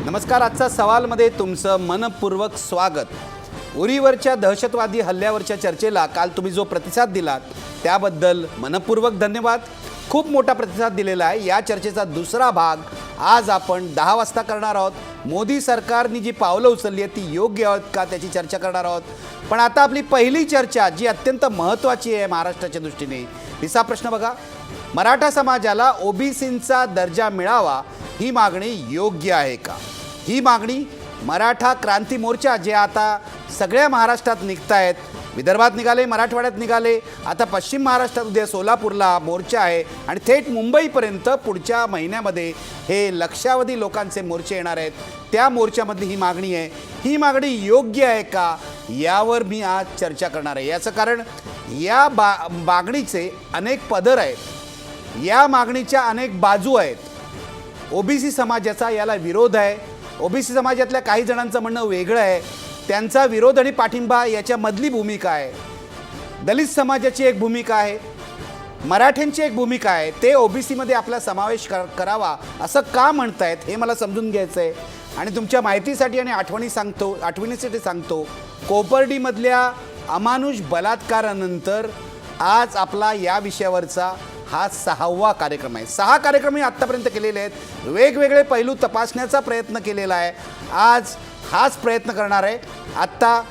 नमस्कार. आजचा सवालमध्ये तुमचं मनपूर्वक स्वागत. उरीवरच्या दहशतवादी हल्ल्यावरच्या चर्चेला काल तुम्ही जो प्रतिसाद दिलात त्याबद्दल मनपूर्वक धन्यवाद. खूप मोठा प्रतिसाद दिलेला आहे. या चर्चेचा दुसरा भाग आज आपण 10 वाजता करणार आहोत. मोदी सरकारने जी पावलं उचलली आहेत ती योग्य आहेत का त्याची चर्चा करणार आहोत. पण आता आपली पहिली चर्चा जी अत्यंत महत्त्वाची आहे महाराष्ट्राच्या दृष्टीने, तिचा प्रश्न बघा. मराठा समाजाला ओबीसींचा दर्जा मिळावा ही मागणी योग्य आहे का? ही मागणी मराठा क्रांती मोर्चा जे आता सगळ्या महाराष्ट्रात निघतायत, विदर्भात निघाले, मराठवाड्यात निघाले, आता पश्चिम महाराष्ट्रात उद्या सोलापूरला मोर्चा आहे आणि थेट मुंबईपर्यंत पुढच्या महिन्यामध्ये हे लक्षावधी लोकांचे मोर्चे येणार आहेत. त्या मोर्चामधली ही मागणी आहे. ही मागणी योग्य आहे का यावर मी आज चर्चा करणार आहे. याचं कारण या मागणीचे अनेक पदर आहेत, या मागणीच्या अनेक बाजू आहेत. ओबीसी समाजाचा याला विरोध आहे. ओबीसी समाजातल्या काही जणांचं म्हणणं वेगळं आहे. त्यांचा विरोध आणि पाठिंबा याच्यामधली भूमिका आहे. दलित समाजाची एक भूमिका आहे, मराठ्यांची एक भूमिका आहे. ते ओबीसीमध्ये आपला समावेश करावा असं का म्हणतायत हे मला समजून घ्यायचं आहे. आणि तुमच्या माहितीसाठी आणि आठवणीसाठी सांगतो, कोपर्डीमधल्या अमानुष बलात्कारानंतर आज आपला या विषयावरचा हा 6वा कार्यक्रम आहे. 6 कार्यक्रम मी आत्तापर्यंत केलेले आहेत. वेगवेगळे पैलू तपासण्याचा प्रयत्न केलेला आहे. आज हाच प्रयत्न करणार आहे. आत्ता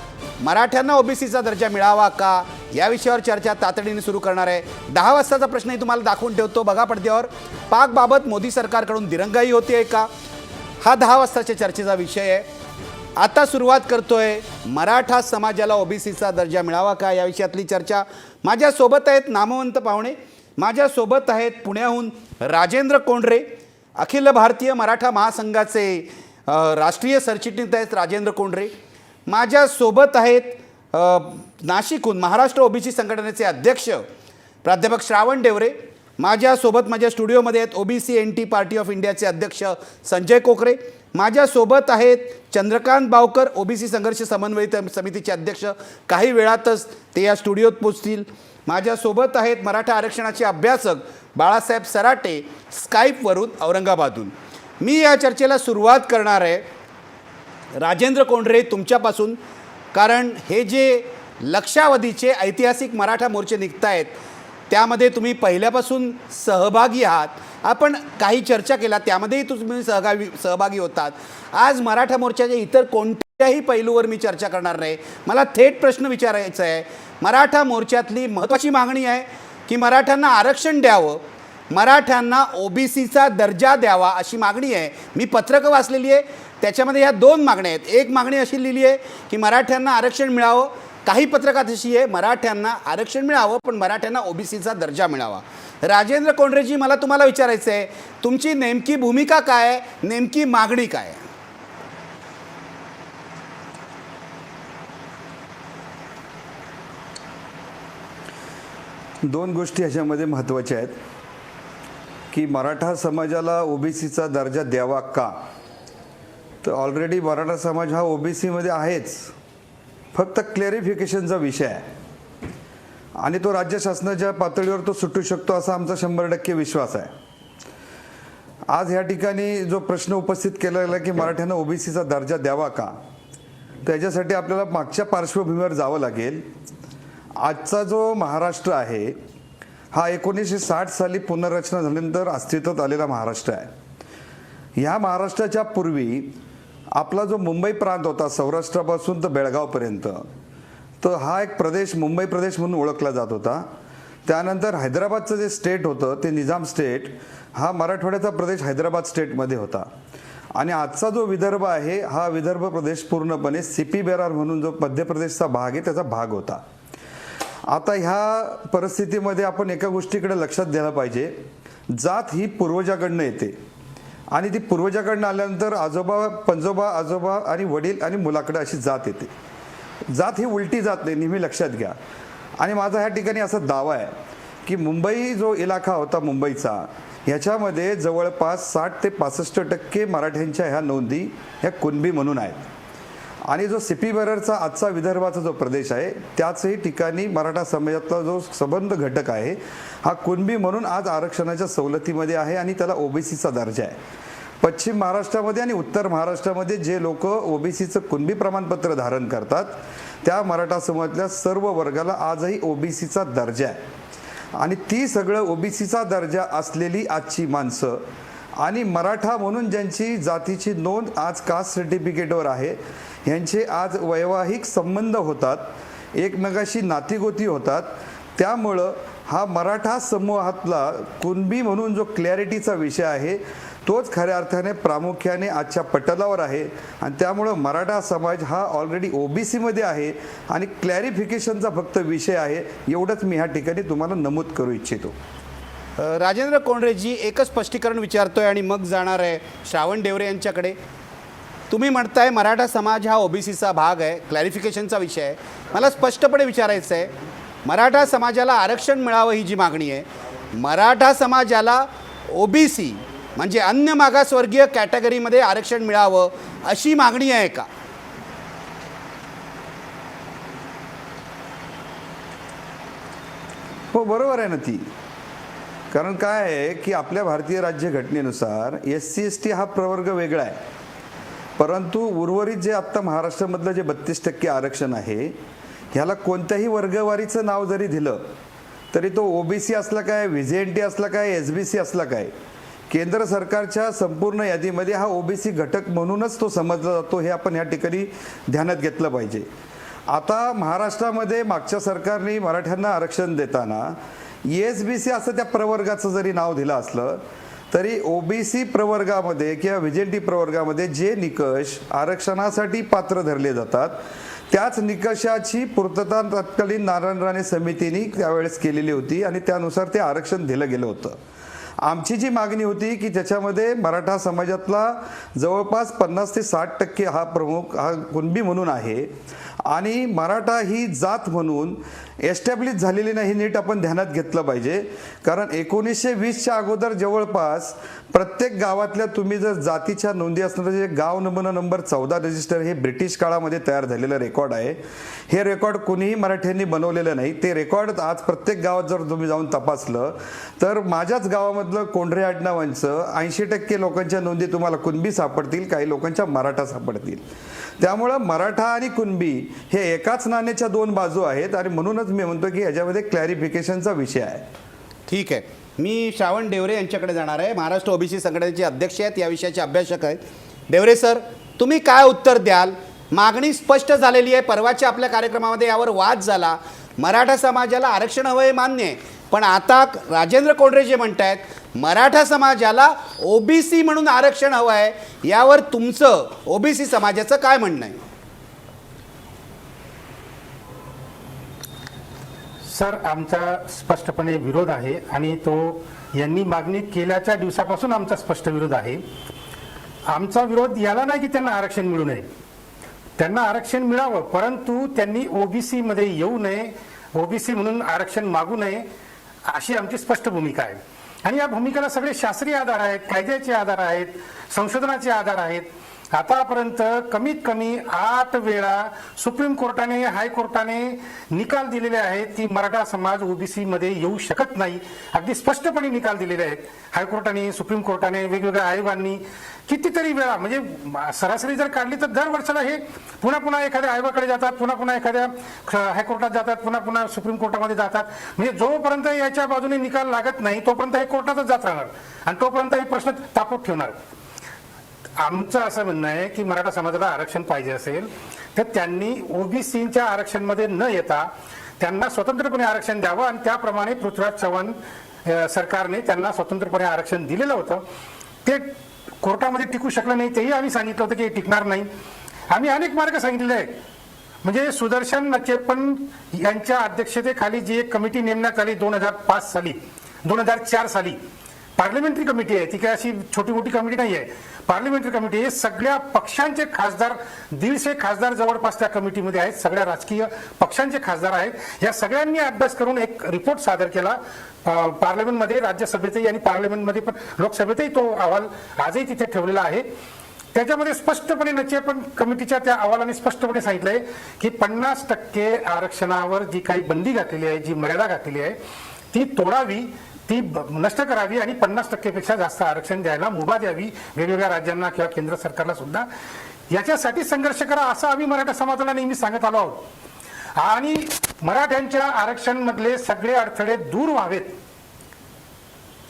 मराठ्यांना ओबीसीचा दर्जा मिळावा का या विषयावर चर्चा तातडीने सुरू करणार आहे. 10 वाजताचा प्रश्नही तुम्हाला दाखवून ठेवतो. बघा पडद्यावर. पाकबाबत मोदी सरकारकडून दिरंगाई होती आहे का, हा 10 वाजताच्या चर्चेचा विषय आहे. आता सुरुवात करतोय मराठा समाजाला ओबीसीचा दर्जा मिळावा का या विषयातली चर्चा. माझ्यासोबत आहेत नामवंत पाहुणे. माझ्यासोबत आहेत पुण्याहून राजेंद्र कोंढरे, अखिल भारतीय मराठा महासंघाचे राष्ट्रीय सरचिटणीस आहेत राजेंद्र कोंढरे. माझ्यासोबत आहेत नाशिकहून महाराष्ट्र ओबीसी संघटनेचे अध्यक्ष प्राध्यापक श्रावण डेवरे. माझ्यासोबत माझ्या स्टुडिओमध्ये आहेत ओबीसी एनटी पार्टी ऑफ इंडियाचे अध्यक्ष संजय कोकरे. माझ्यासोबत आहेत चंद्रकांत बावकर, ओबीसी संघर्ष समन्वय समितीचे अध्यक्ष. काही वेळातच ते या स्टुडिओत पोचतील. माझ्यासोबत आहेत मराठा आरक्षणाचे अभ्यासक बाळासाहेब सराटे, स्काईपवरून औरंगाबादहून. मी या चर्चेला सुरुवात करणार आहे राजेंद्र कोंढरे तुमच्यापासून, कारण हे जे लक्षावधीचे ऐतिहासिक मराठा मोर्चे निघत आहेत त्यामध्ये तुम्ही पहिल्यापासून सहभागी आहात. आपण काही चर्चा केला त्यामध्येही तुम्ही सहभागी होतात. आज मराठा मोर्चाच्या इतर कोणत्याही पैलूवर मी चर्चा करणार नाही. मला थेट प्रश्न विचारायचा आहे. मराठा मोर्चातली महत्त्वाची मागणी आहे की मराठ्यांना आरक्षण द्यावं, मराठ्यांना ओबीसीचा दर्जा द्यावा अशी मागणी आहे. मी पत्रकं वाचलेली आहे, त्याच्यामध्ये ह्या 2 मागण्या आहेत. एक मागणी अशी लिहिली आहे की मराठ्यांना आरक्षण मिळावं, काही पत्रकात अशी आहे मराठ्यांना आरक्षण मिळावं पण मराठ्यांना ओबीसीचा दर्जा मिळावा. राजेंद्र कोंढरेजी, मला तुम्हाला विचारायचं आहे, तुमची नेमकी भूमिका काय आहे, नेमकी मागणी काय आहे? दोन गोष्टी ह्याच्यामध्ये महत्त्वाच्या आहेत की मराठा समाजाला ओबीसीचा दर्जा द्यावा का. तर ऑलरेडी मराठा समाज हा ओबीसीमध्ये आहेच, फक्त क्लॅरिफिकेशनचा विषय आहे आणि तो राज्य शासनाच्या पातळीवर तो सुटू शकतो असा आमचा 100% विश्वास आहे. आज ह्या ठिकाणी जो प्रश्न उपस्थित केला गेला की मराठ्यांना ओबीसीचा दर्जा द्यावा का, त्याच्यासाठी आपल्याला मागच्या पार्श्वभूमीवर जावं लागेल. आजचा जो महाराष्ट्र आहे हा 1960 साली पुनर्रचना झाल्यानंतर अस्तित्वात आलेला महाराष्ट्र आहे. ह्या महाराष्ट्राच्या पूर्वी आपला जो मुंबई प्रांत होता सौराष्ट्रापासून तर बेळगावपर्यंत, तर हा एक प्रदेश मुंबई प्रदेश म्हणून ओळखला जात होता. त्यानंतर हैदराबादचं जे स्टेट होतं ते निजाम स्टेट, हा मराठवाड्याचा प्रदेश हैदराबाद स्टेटमध्ये होता. आणि आजचा जो विदर्भ आहे हा विदर्भ प्रदेश पूर्णपणे सीपी बेरार म्हणून जो मध्य प्रदेशचा भाग आहे त्याचा भाग होता. आता ह्या परिस्थितीमध्ये आपण एका गोष्टीकडे लक्षात द्यायला पाहिजे, जात ही पूर्वजाकडनं येते आणि ती पूर्वजाकडनं आल्यानंतर आजोबा, पंजोबा, आजोबा आणि वडील आणि मुलाकडे अशी जात येते. जात ही उलटी जात नाही, नेहमी लक्षात घ्या. आणि माझा ह्या ठिकाणी असा दावा आहे की मुंबई जो इलाका होता मुंबईचा, ह्याच्यामध्ये जवळपास 60 ते 65% मराठ्यांच्या ह्या नोंदी ह्या कुणबी म्हणून आहेत. आणि जो सीपी बेररचा आजचा विदर्भाचा जो प्रदेश आहे त्याचही ठिकाणी मराठा समाजातला जो संबंध घटक आहे हा कुणबी म्हणून आज आरक्षणाच्या सवलतीमध्ये आहे आणि त्याला ओबीसीचा दर्जा आहे. पश्चिम महाराष्ट्रामध्ये आणि उत्तर महाराष्ट्रामध्ये जे लोक ओबीसीचं कुणबी प्रमाणपत्र धारण करतात त्या मराठा समाजातल्या सर्व वर्गाला आजही ओबीसीचा दर्जा आहे आणि ती सगळं ओबीसीचा दर्जा असलेली आजची माणसं आणि मराठा म्हणून ज्यांची जातीची नोंद आज कास्ट सर्टिफिकेटवर आहे ह्यांचे आज वैवाहिक संबंध होतात, एकमेकाशी नातीगोती होतात. त्यामुळं हा मराठा समूहातला कुणबी म्हणून जो क्लॅरिटीचा विषय आहे तोच खऱ्या अर्थाने प्रामुख्याने आजच्या पटलावर आहे आणि त्यामुळं मराठा समाज हा ऑलरेडी ओबीसीमध्ये आहे आणि क्लॅरिफिकेशनचा फक्त विषय आहे. एवढंच मी ह्या ठिकाणी तुम्हाला नमूद करू इच्छितो. राजेंद्र कोंडरेजी, एकच स्पष्टीकरण विचारतोय आणि मग जाणार आहे श्रावण डेवरे यांच्याकडे. तुम्ही म्हणताय मराठा समाज हा ओबीसीचा भाग आहे, क्लॅरिफिकेशनचा विषय आहे. मला स्पष्टपणे विचारायचं आहे, मराठा समाजाला आरक्षण मिळावं ही जी मागणी आहे, मराठा समाजाला ओबीसी म्हणजे अन्य मागासवर्गीय कॅटेगरीमध्ये आरक्षण मिळावं अशी मागणी आहे का? हो, बरोबर आहे ना ती. कारण काय आहे की आपल्या भारतीय राज्यघटनेनुसार SC/ST हा प्रवर्ग वेगळा आहे, परंतु उर्वरित जे आत्ता महाराष्ट्रामधलं जे 32% आरक्षण आहे ह्याला कोणत्याही वर्गवारीचं नाव जरी दिलं तरी तो ओबीसी असला काय, VJNT असला काय, SBC असला काय, केंद्र सरकारच्या संपूर्ण यादीमध्ये हा ओबीसी घटक म्हणूनच तो समजला जातो. हे आपण या ठिकाणी ध्यानात घेतलं पाहिजे. आता महाराष्ट्रामध्ये मागच्या सरकारने मराठ्यांना आरक्षण देताना SBC असं त्या प्रवर्गाचं जरी नाव दिलं असलं तरी ओबीसी प्रवर्गामध्ये किंवा VJNT प्रवर्गामध्ये जे निकष आरक्षणासाठी पात्र धरले जातात त्याच निकषाची पूर्तता तत्कालीन नारायण राणे समितीने त्यावेळेस केलेली होती आणि त्यानुसार ते आरक्षण दिलं गेलं होतं. आमची जी मागणी होती की त्याच्यामध्ये मराठा समाजातला जवळपास 50 ते 60% हा कुणबी म्हणून आहे आणि मराठा ही जात म्हणून एस्टॅब्लिश झालेली नाही, नीट आपण ध्यानात घेतलं पाहिजे. कारण 1920च्या अगोदर जवळपास प्रत्येक गावातल्या तुम्ही जर जातीच्या नोंदी असणारं जे गाव नमुना नंबर 14 रजिस्टर हे ब्रिटिश काळामध्ये तयार झालेलं रेकॉर्ड आहे. हे रेकॉर्ड कोणीही मराठ्यांनी बनवलेलं नाही. ते रेकॉर्ड आज प्रत्येक गावात जर तुम्ही जाऊन तपासलं तर माझ्याच गावामधलं कोंढरे आडनावांचं 80% लोकांच्या नोंदी तुम्हाला कुणबी सापडतील, काही लोकांच्या मराठा सापडतील. त्यामुळं मराठा आणि कुणबी हे एकाच नाण्याच्या दोन बाजू आहेत आणि म्हणूनच मी म्हणतो की याच्यामध्ये क्लॅरिफिकेशनचा विषय आहे. ठीक आहे, मी श्रावण डेवरे यांच्याकडे जाणार आहे. महाराष्ट्र ओबीसी संघटनेचे अध्यक्ष आहेत, या विषयाचे अभ्यासक आहेत. डेवरे सर, तुम्ही काय उत्तर द्याल? मागणी स्पष्ट झालेली आहे. परवाच्या आपल्या कार्यक्रमामध्ये यावर वाद झाला. मराठा समाजाला आरक्षण हवं हे मान्य आहे, पण आता राजेंद्र कोंडरे जे म्हणतायत मराठा समाजाला ओबीसी म्हणून आरक्षण हवं आहे, यावर तुमचं ओबीसी समाजाचं काय म्हणणं आहे? सर, आमचा स्पष्टपणे विरोध आहे आणि तो यांनी मागणी केल्याच्या दिवसापासून आमचा स्पष्ट विरोध आहे. आमचा विरोध याला नाही की त्यांना आरक्षण मिळू नये, त्यांना आरक्षण मिळावं, परंतु त्यांनी ओबीसी मध्ये येऊ नये, ओबीसी म्हणून आरक्षण मागू नये, अशी आमची स्पष्ट भूमिका आहे. आणि या भूमिकेला सगळे शास्त्रीय आधार आहेत, कायद्याचे आधार आहेत, संशोधनाचे आधार आहेत. आतापर्यंत कमीत कमी 8 वेळा सुप्रीम कोर्टाने, हायकोर्टाने निकाल दिलेले आहेत की मराठा समाज ओबीसी मध्ये येऊ शकत नाही. अगदी स्पष्टपणे निकाल दिलेले आहेत हायकोर्टाने, सुप्रीम कोर्टाने, वेगवेगळ्या आयोगांनी कितीतरी वेळा. म्हणजे सरासरी जर काढली तर दर वर्षाला हे पुन्हा पुन्हा एखाद्या आयोगाकडे जातात, पुन्हा पुन्हा एखाद्या हायकोर्टात जातात, पुन्हा पुन्हा सुप्रीम कोर्टामध्ये जातात. म्हणजे जोपर्यंत याच्या बाजूने निकाल लागत नाही तोपर्यंत हे कोर्टातच जात राहणार आणि तोपर्यंत हे प्रश्न तापत ठेवणार. आमचं असं म्हणणं आहे की मराठा समाजाला आरक्षण पाहिजे असेल तर त्यांनी ओबीसीच्या आरक्षणमध्ये न येता त्यांना स्वतंत्रपणे आरक्षण द्यावं आणि त्याप्रमाणे पृथ्वीराज चव्हाण सरकारने त्यांना स्वतंत्रपणे आरक्षण दिलेलं होतं. ते कोर्टामध्ये टिकू शकलं नाही, तेही आम्ही सांगितलं होतं की हे टिकणार नाही. आम्ही अनेक मार्ग सांगितलेले आहेत. म्हणजे सुदर्शन नचेपन यांच्या अध्यक्षतेखाली जी एक कमिटी नेमण्यात आली 2005 साली, 2004 साली, पार्लमेंटरी कमिटी आहे ती, काय अशी छोटी मोठी कमिटी नाही आहे, पार्लमेंटरी कमिटी आहे. सगळ्या पक्षांचे खासदार, 150 खासदार जवळपास त्या कमिटीमध्ये आहेत, सगळ्या राजकीय पक्षांचे खासदार आहेत. या सगळ्यांनी अभ्यास करून एक रिपोर्ट सादर केला पार्लमेंटमध्ये, राज्यसभेतही आणि पार्लमेंटमध्ये पण, लोकसभेतही तो अहवाल आजही तिथे ठेवलेला आहे. त्याच्यामध्ये स्पष्टपणे नचेपन कमिटीच्या त्या अहवालाने स्पष्टपणे सांगितलंय की 50% आरक्षणावर जी काही बंदी घातलेली आहे, जी मर्यादा घातलेली आहे ती तोडावी. ती नष्ट करावी आणि 50% जास्त आरक्षण द्यायला मुभा द्यावी वेगवेगळ्या राज्यांना किंवा केंद्र सरकारला सुद्धा. याच्यासाठी संघर्ष करा असं आम्ही मराठा समाजाला नेहमी सांगत आलो आहोत. आणि मराठ्यांच्या आरक्षण मधले सगळे अडथळे दूर व्हावेत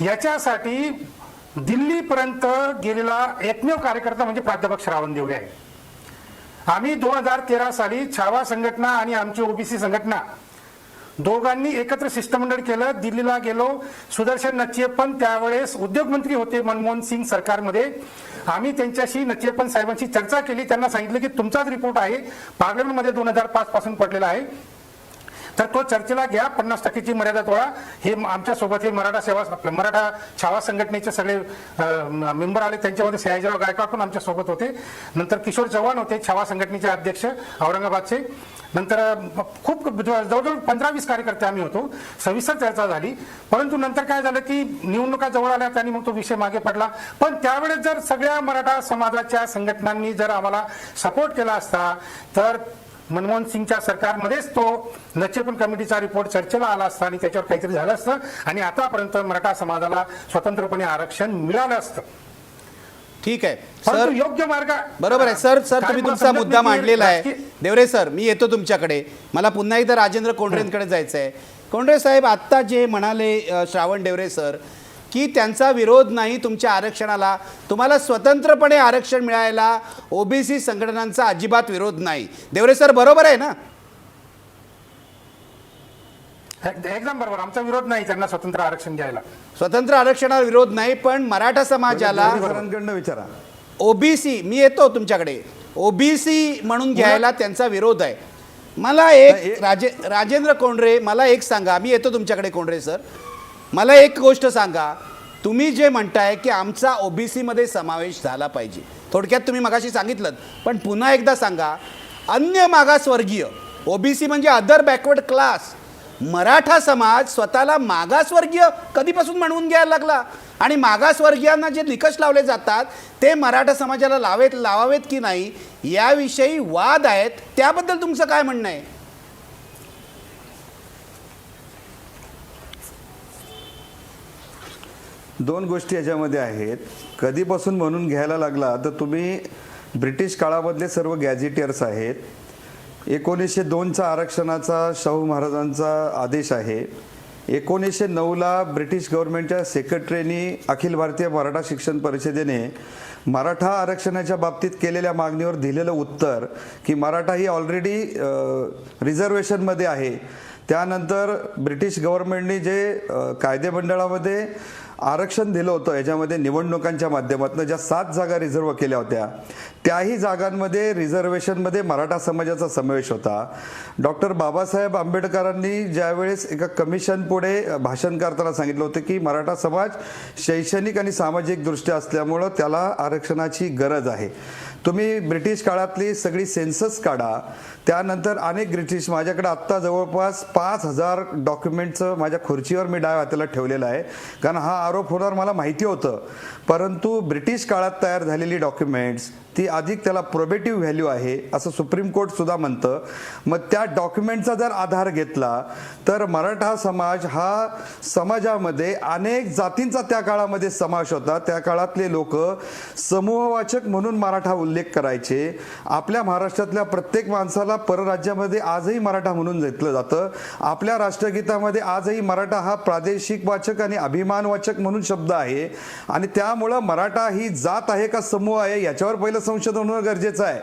याच्यासाठी दिल्लीपर्यंत गेलेला एकमेव कार्यकर्ता म्हणजे प्राध्यापक श्रावण देवरे आहे. आम्ही 2013 साली छावा संघटना आणि आमची ओबीसी संघटना दोघांनी एकत्र शिष्टमंडळ केलं, दिल्लीला गेलो. सुदर्शन नचियप्पन त्यावेळेस उद्योग मंत्री होते मनमोहन सिंग सरकारमध्ये. आम्ही त्यांच्याशी नचियप्पन साहेबांशी चर्चा केली. त्यांना सांगितलं की तुमचाच रिपोर्ट आहे पार्लमेंटमध्ये 2005 पासून पडलेला आहे, तर तो चर्चेला घ्या. 50%ची मर्यादा तोडा. हे आमच्या सोबत हे मराठा छावा संघटनेचे सगळे मेंबर आले. त्यांच्यामध्ये सयाजीराव गायकवाड पण आमच्या सोबत होते. नंतर किशोर चव्हाण होते छावा संघटनेचे अध्यक्ष औरंगाबादचे. नंतर खूप जवळजवळ 15-20 कार्यकर्ते आम्ही होतो. सविस्तर चर्चा झाली. परंतु नंतर काय झालं की निवडणुका जवळ आल्या आणि मग तो विषय मागे पडला. पण त्यावेळेस जर सगळ्या मराठा समाजाच्या संघटनांनी जर आम्हाला सपोर्ट केला असता तर मनमोहन सिंगच्या सरकारमध्येच तो नचियप्पन कमिटीचा रिपोर्ट चर्चेला आला असता आणि त्याच्यावर काहीतरी झालं असतं आणि आतापर्यंत मराठा समाजाला स्वतंत्रपणे आरक्षण मिळालं असतं. ठीक आहे परंतु सर, योग्य मार्ग बरोबर आहे सर. सर काय तुम्ही मला तुमचा समजत मुद्दा नाही की मांडलेला आहे. राजकीय- देवरे सर, मी येतो तुमच्याकडे. मला पुन्हा एकदा राजेंद्र कोंढरेंकडे जायचं आहे. कोंढरे साहेब, आत्ता जे म्हणाले श्रावण देवरे सर की त्यांचा विरोध नाही तुमच्या आरक्षणाला, तुम्हाला स्वतंत्रपणे आरक्षण मिळायला ओबीसी संघटनांचा अजिबात विरोध नाही. देवरे सर बरोबर आहे ना? एकदम बरोबर. आमचा विरोध नाही त्यांना स्वतंत्र आरक्षण द्यायला. स्वतंत्र आरक्षणाला विरोध नाही, पण मराठा समाजाला सरांकडनं विचारा. ओबीसी, मी येतो तुमच्याकडे, ओबीसी म्हणून घ्यायला त्यांचा विरोध आहे. मला एक राजेंद्र कोंढरे, मला एक सांगा. मी येतो तुमच्याकडे कोंढरे सर. मला एक गोष्ट सांगा. तुम्ही जे म्हणताय की आमचा ओबीसीमध्ये समावेश झाला पाहिजे, थोडक्यात तुम्ही मगाशी सांगितलं, पण पुन्हा एकदा सांगा. अन्य मागासवर्गीय, ओबीसी म्हणजे अदर बॅकवर्ड क्लास, मराठा समाज स्वतःला मागासवर्गीय कधीपासून म्हणून घ्यायला लागला? आणि मागासवर्गीयांना जे निकष लावले जातात ते मराठा समाजाला लावावेत की नाही याविषयी वाद आहेत. त्याबद्दल तुमचं काय म्हणणं आहे? दोन गोष्टी याच्यामध्ये आहेत. कधीपासून म्हणून घ्यायला लागला तर तुम्ही ब्रिटिश काळामधले सर्व गॅझेटियर्स आहेत. 1902चा आरक्षणाचा शाहू महाराजांचा आदेश आहे. 1909ला ब्रिटिश गव्हर्नमेंटच्या सेक्रेटरीनी अखिल भारतीय मराठा शिक्षण परिषदेने मराठा आरक्षणाच्या बाबतीत केलेल्या मागणीवर दिलेलं उत्तर की मराठा ही ऑलरेडी रिझर्वेशनमध्ये आहे. त्यानंतर ब्रिटिश गव्हर्नमेंटने जे कायदेमंडळामध्ये आरक्षण दिलं होतं याच्यामध्ये निवडणुकांच्या माध्यमातून ज्या 7 जागा रिझर्व केल्या होत्या त्याही जागांमध्ये रिझर्वेशनमध्ये मराठा समाजाचा समावेश होता. डॉक्टर बाबासाहेब आंबेडकरांनी ज्यावेळेस एका कमिशन पुढे भाषण करताना सांगितलं होतं की मराठा समाज शैक्षणिक आणि सामाजिक दृष्ट्या असल्यामुळं त्याला आरक्षणाची गरज आहे. तुम्ही ब्रिटिश काळातली सगळी सेन्सस काढा. त्यानंतर अनेक ब्रिटिश, माझ्याकडे आत्ता जवळपास 5000 डॉक्युमेंटचं माझ्या खुर्चीवर मी डाव्या हाताला ठेवलेलं आहे, कारण हा आरोप होणार मला माहिती होतं. परंतु ब्रिटिश काळात तयार झालेली डॉक्युमेंट्स ती अधिक त्याला प्रोबेटिव्ह व्हॅल्यू आहे असं सुप्रीम कोर्ट सुद्धा म्हणतं. मग त्या डॉक्युमेंटचा जर आधार घेतला तर मराठा समाज हा समाजामध्ये अनेक जातींचा त्या काळामध्ये समावेश होता. त्या काळातले लोक समूहवाचक म्हणून मराठा उल्लेख करायचे. आपल्या महाराष्ट्रातल्या प्रत्येक माणसाला परराज्यामध्ये आजही मराठा म्हणून घेतलं जातं. आपल्या राष्ट्रगीतामध्ये आजही मराठा हा प्रादेशिक वाचक आणि अभिमानवाचक म्हणून शब्द आहे. आणि त्यामुळं मराठा ही जात आहे का समूह आहे याच्यावर पहिलं संशोधन होणं गरजेचं आहे.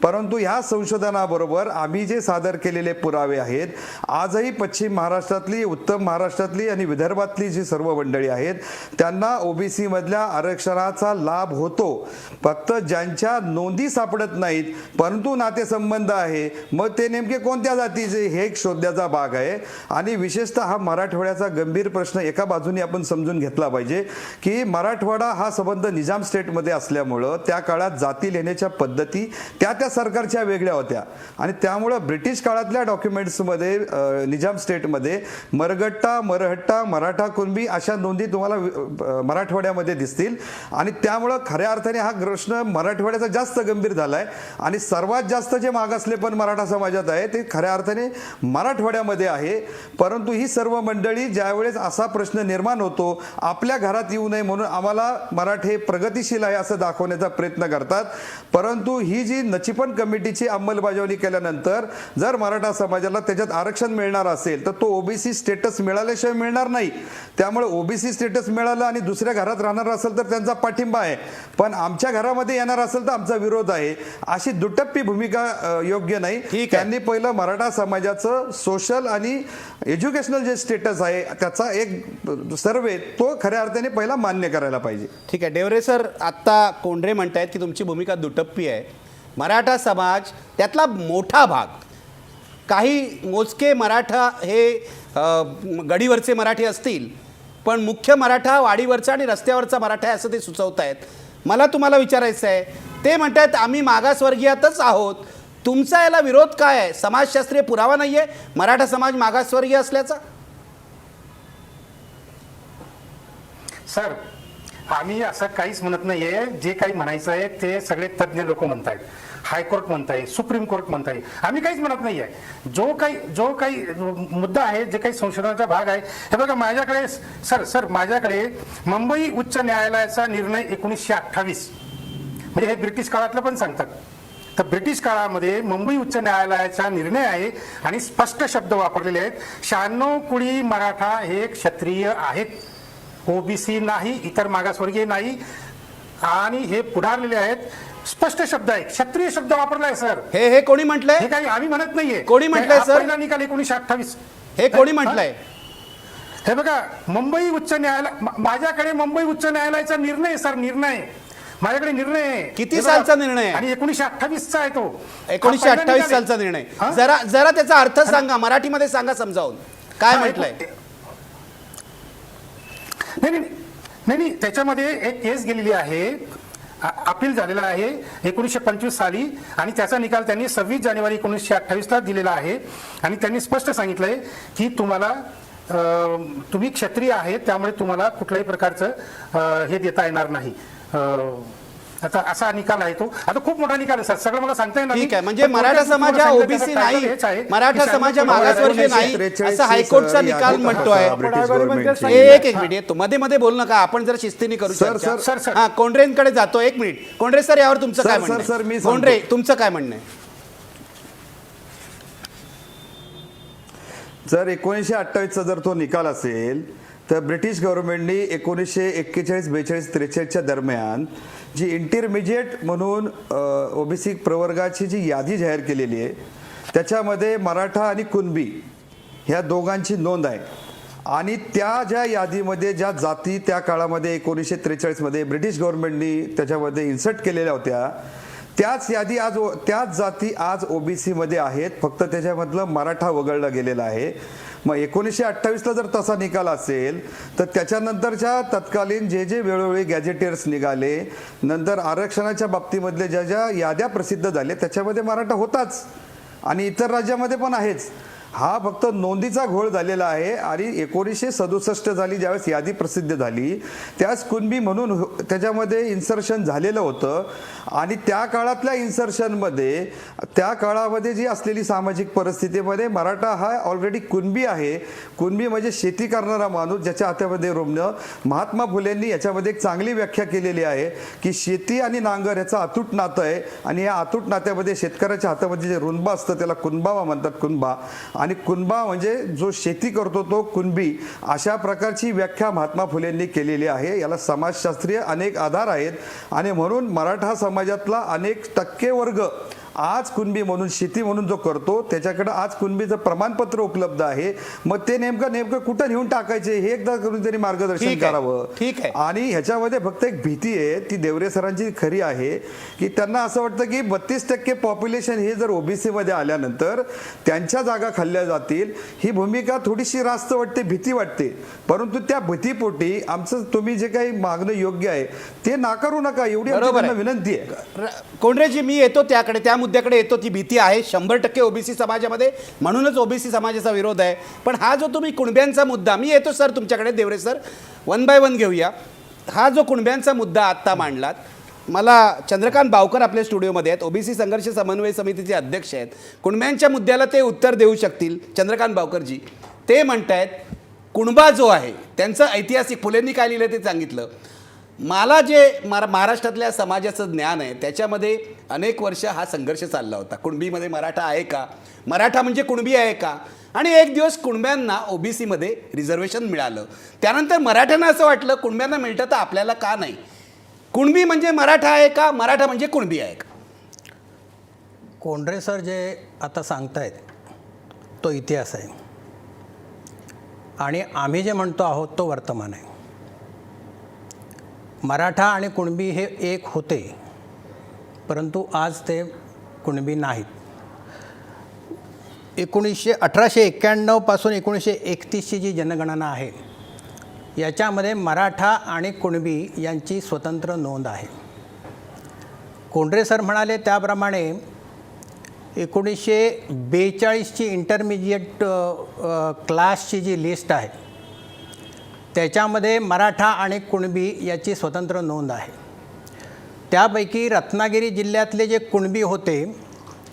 परंतु ह्या संशोधनाबरोबर आम्ही जे सादर केलेले पुरावे आहेत, आजही पश्चिम महाराष्ट्रातली, उत्तर महाराष्ट्रातली आणि विदर्भातली जी सर्व मंडळी आहेत त्यांना ओबीसी मधल्या आरक्षणाचा लाभ होतो. फक्त ज्यांच्या नोंदी सापडत नाहीत परंतु नातेसंबंध आहे, मग ते नेमके कोणत्या जातीचे हे एक शोधण्याचा भाग आहे. आणि विशेषतः हा मराठवाड्याचा गंभीर प्रश्न एका बाजूने आपण समजून घेतला पाहिजे की मराठवाडा हा संबंध निजाम स्टेटमध्ये असल्यामुळं त्या काळात जाती लिहिण्याच्या पद्धती त्या त्या सरकारच्या वेगळ्या होत्या आणि त्यामुळं ब्रिटिश काळातल्या डॉक्युमेंट्समध्ये निजाम स्टेटमध्ये मरहट्टा मराठा कुणबी अशा नोंदी तुम्हाला मराठवाड्यामध्ये दिसतील आणि त्यामुळं खऱ्या अर्थाने हा प्रश्न मराठवाड्याचा जास्त गंभीर झाला आहे आणि सर्वात जास्त जे मागासले पण मराठा समाजात आहे ते खऱ्या अर्थाने मराठवाड्यामध्ये आहे. परंतु ही सर्व मंडळी ज्यावेळेस असा प्रश्न निर्माण होतो आपल्या घरात येऊ नये म्हणून आम्हाला मराठे प्रगतिशील आहे असं दाखवण्याचा प्रयत्न करतात. परंतु ही जी नचिपन कमिटीची अंमलबजावणी केल्यानंतर जर मराठा समाजाला त्याच्यात आरक्षण मिळणार असेल तर तो ओबीसी स्टेटस मिळाल्याशिवाय मिळणार नाही. त्यामुळे ओबीसी स्टेटस मिळालं आणि दुसऱ्या घरात राहणार असेल तर त्यांचा पाठिंबा आहे, पण आमच्या घरामध्ये येणार असेल तर आमचा विरोध आहे. अशी दुटप्पी भूमिका योग्य नाही. त्यांनी पहिलं मराठा समाजाचं सोशल आणि एज्युकेशनल जे स्टेटस आहे त्याचा एक सर्वे तो खऱ्या अर्थाने पहिला मान्य करायला पाहिजे. ठीक आहे. डेवरे सर, आत्ता कोंढरे म्हणतायत की तुमची भूमिका दुटप्पी आहे. मराठा समाज त्यातला मोठा भाग, काही मोजके मराठा हे गडीवरचे मराठी असतील, पण मुख्य मराठा वाडीवरचा आणि रस्त्यावरचा मराठा आहे असं ते सुचवत आहेत. मला तुम्हाला विचारायचं आहे, ते म्हणतात आम्ही मागासवर्गीयातच आहोत, तुमचा याला विरोध काय आहे? समाजशास्त्रीय पुरावा नाही आहे मराठा समाज मागासवर्गीय असल्याचा? सर, आम्ही असं काहीच म्हणत नाहीये. जे काही म्हणायचं आहे ते सगळे तज्ज्ञ लोक म्हणतायत, हायकोर्ट म्हणताय, सुप्रीम कोर्ट म्हणताय. आम्ही काहीच म्हणत नाहीये. जो काही मुद्दा आहे, जे काही संशोधनाचा भाग आहे, हे बघा माझ्याकडे सर माझ्याकडे मुंबई उच्च न्यायालयाचा निर्णय 1928, म्हणजे हे ब्रिटिश काळातलं पण सांगतात. तर ब्रिटिश काळामध्ये मुंबई उच्च न्यायालयाचा निर्णय आहे आणि स्पष्ट शब्द वापरलेले आहेत. 96 कुळी मराठा हे क्षत्रिय आहेत, ओबीसी नाही, इतर मागासवर्गीय नाही. आणि हे पुढारलेले आहेत, स्पष्ट शब्द आहे, क्षत्रिय शब्द वापरला आहे सर. हे कोणी म्हटलंय? हे काही आम्ही म्हणत नाहीये. कोणी म्हटलंय सर? पहिला निकाल 1928. हे कोणी म्हटलंय? हे बघा, मुंबई उच्च न्यायालय, माझ्याकडे मुंबई उच्च न्यायालयाचा निर्णय सर, निर्णय माझ्याकडे निर्णय आहे. किती सालचा निर्णय आहे? आणि 1928चा आहे तो. 1928 सालचा निर्णय. जरा त्याचा अर्थ सांगा, मराठीमध्ये सांगा समजावून, काय म्हटलंय? नाही, त्याच्यामध्ये एक केस गेलेली आहे, अपील झालेला आहे 1925 साली आणि त्याचा निकाल त्यांनी 26 जानेवारी 1928 ला दिलेला आहे. आणि त्यांनी स्पष्ट सांगितलंय की तुम्ही क्षत्रिय आहे, त्यामुळे तुम्हाला कुठल्याही प्रकारचं हे देता येणार नाही. आता असा निकाल आहे तो. आता खूप मोठा निकाल आहे सर, सगळं मला सांगता येणार. ठीक आहे. म्हणजे मराठा समाज हा ओबीसी नाही, मराठा समाज हा मागासवर्गीय नाही असं हायकोर्टचा निकाल म्हणतोय. एक मिनिट येतो, मध्ये बोलू नका, आपण जर शिस्तीने करू शकतो. हा, कोंढरेंकडे जातो. एक मिनिट कोंढरे सर, यावर तुमचं काय म्हणणं आहे? कोंढरे, तुमचं काय म्हणणं आहे? जर 1928चा जर तो निकाल असेल तर ब्रिटिश गव्हर्नमेंटनी 1941, 42, 43च्या दरम्यान जी इंटरमिजिएट म्हणून ओबीसी प्रवर्गाची जी यादी जाहीर केलेली आहे त्याच्यामध्ये मराठा आणि कुणबी ह्या दोघांची नोंद आहे. आणि त्या ज्या यादीमध्ये ज्या जाती त्या काळामध्ये 1943 मध्ये ब्रिटिश गव्हर्नमेंटनी त्याच्यामध्ये इन्सर्ट केलेल्या होत्या, त्याच यादी त्याच जाती आज ओबीसी मध्ये आहेत, फक्त त्याच्यामधलं मराठा वगळला गेलेला आहे. मग 1928ला जर तसा निकाल असेल तर त्याच्यानंतरच्या तत्कालीन जे वेळोवेळी गॅजेटियर्स निघाले, नंतर आरक्षणाच्या बाबतीमधले ज्या याद्या प्रसिद्ध झाल्या त्याच्यामध्ये मराठा होताच आणि इतर राज्यामध्ये पण आहेच. हा फक्त नोंदीचा घोळ झालेला आहे. आणि 1967 झाली ज्यावेळेस यादी प्रसिद्ध झाली त्याच कुणबी म्हणून त्याच्यामध्ये इन्सर्शन झालेलं होतं. आणि त्या काळातल्या इन्सर्शनमध्ये त्या काळामध्ये जी असलेली सामाजिक परिस्थितीमध्ये मराठा हा ऑलरेडी कुणबी आहे. कुणबी म्हणजे शेती करणारा माणूस ज्याच्या हातामध्ये रुमणं. महात्मा फुलेंनी याच्यामध्ये एक चांगली व्याख्या केलेली आहे की शेती आणि नांगर याचं अतूट नातं आहे आणि या अतूट नात्यामध्ये शेतकऱ्याच्या हातामध्ये जे रुंबा असतं त्याला कुणबावा म्हणतात, कुणबा. आणि कुणबा म्हणजे जो शेती करतो तो कुणबी. अशा प्रकारची व्याख्या महात्मा फुलेंनी केलेली आहे. याला समाजशास्त्रीय अनेक आधार आहेत आणि म्हणून मराठा समाजातला अनेक टक्के वर्ग आज कुणबी म्हणून शेती म्हणून जो करतो त्याच्याकडे आज कुणबीचं प्रमाणपत्र उपलब्ध आहे. मग ते नेमकं कुठं नेऊन टाकायचे हे एकदा करून तरी मार्गदर्शन करावं. ठीक आहे. आणि ह्याच्यामध्ये फक्त एक भीती आहे, ती देवरे सरांची खरी आहे की त्यांना असं वाटतं की 32% पॉप्युलेशन हे जर ओबीसी मध्ये आल्यानंतर त्यांच्या जागा खाल्ल्या जातील. ही भूमिका थोडीशी रास्त वाटते, भीती वाटते. परंतु त्या भीतीपोटी आमचं तुम्ही जे काही मागणं योग्य आहे ते नाकारू नका, एवढी आमची विनंती आहे. कोंढरेजी, मी येतो त्याकडे. त्या मुद्द्याकडे येतो. ती भीती आहे 100% ओबीसी समाजामध्ये, म्हणूनच ओबीसी समाजाचा विरोध आहे. पण हा जो तुम्ही कुणब्यांचा मुद्दा, मी येतो सर तुमच्याकडे, देवरे सर, 1 बाय 1 घेऊया. हा जो कुणब्यांचा मुद्दा आत्ता मांडलात, मला चंद्रकांत बावकर आपल्या स्टुडिओमध्ये आहेत, ओबीसी संघर्ष समन्वय समितीचे अध्यक्ष आहेत. कुणब्यांच्या मुद्द्याला ते उत्तर देऊ शकतील. चंद्रकांत बावकरजी, ते म्हणतायत कुणबा जो आहे त्यांचं ऐतिहासिक, फुलेंनी काय लिहिलं ते सांगितलं. मला जे महाराष्ट्रातल्या समाजाचं ज्ञान आहे त्याच्यामध्ये अनेक वर्ष हा संघर्ष चालला होता. कुणबीमध्ये मराठा आहे का, मराठा म्हणजे कुणबी आहे का, आणि एक दिवस कुणब्यांना ओबीसीमध्ये रिझर्वेशन मिळालं. त्यानंतर मराठ्यांना असं वाटलं कुणब्यांना मिळतं तर आपल्याला का नाही. कुणबी म्हणजे मराठा आहे का, मराठा म्हणजे कुणबी आहे का? कोंढरे सर जे आता सांगतायत तो इतिहास आहे आणि आम्ही जे म्हणतो आहोत तो वर्तमान आहे. मराठा आणि कुणबी हे एक होते, परंतु आज ते कुणबी नाहीत. 1891 पासून 1931ची जी जनगणना आहे याच्यामध्ये मराठा आणि कुणबी यांची स्वतंत्र नोंद आहे. कोंढरे सर म्हणाले त्याप्रमाणे 1942ची इंटरमिजिएट क्लासची जी लिस्ट आहे त्याच्यामध्ये मराठा आणि कुणबी याची स्वतंत्र नोंद आहे. त्यापैकी रत्नागिरी जिल्ह्यातले जे कुणबी होते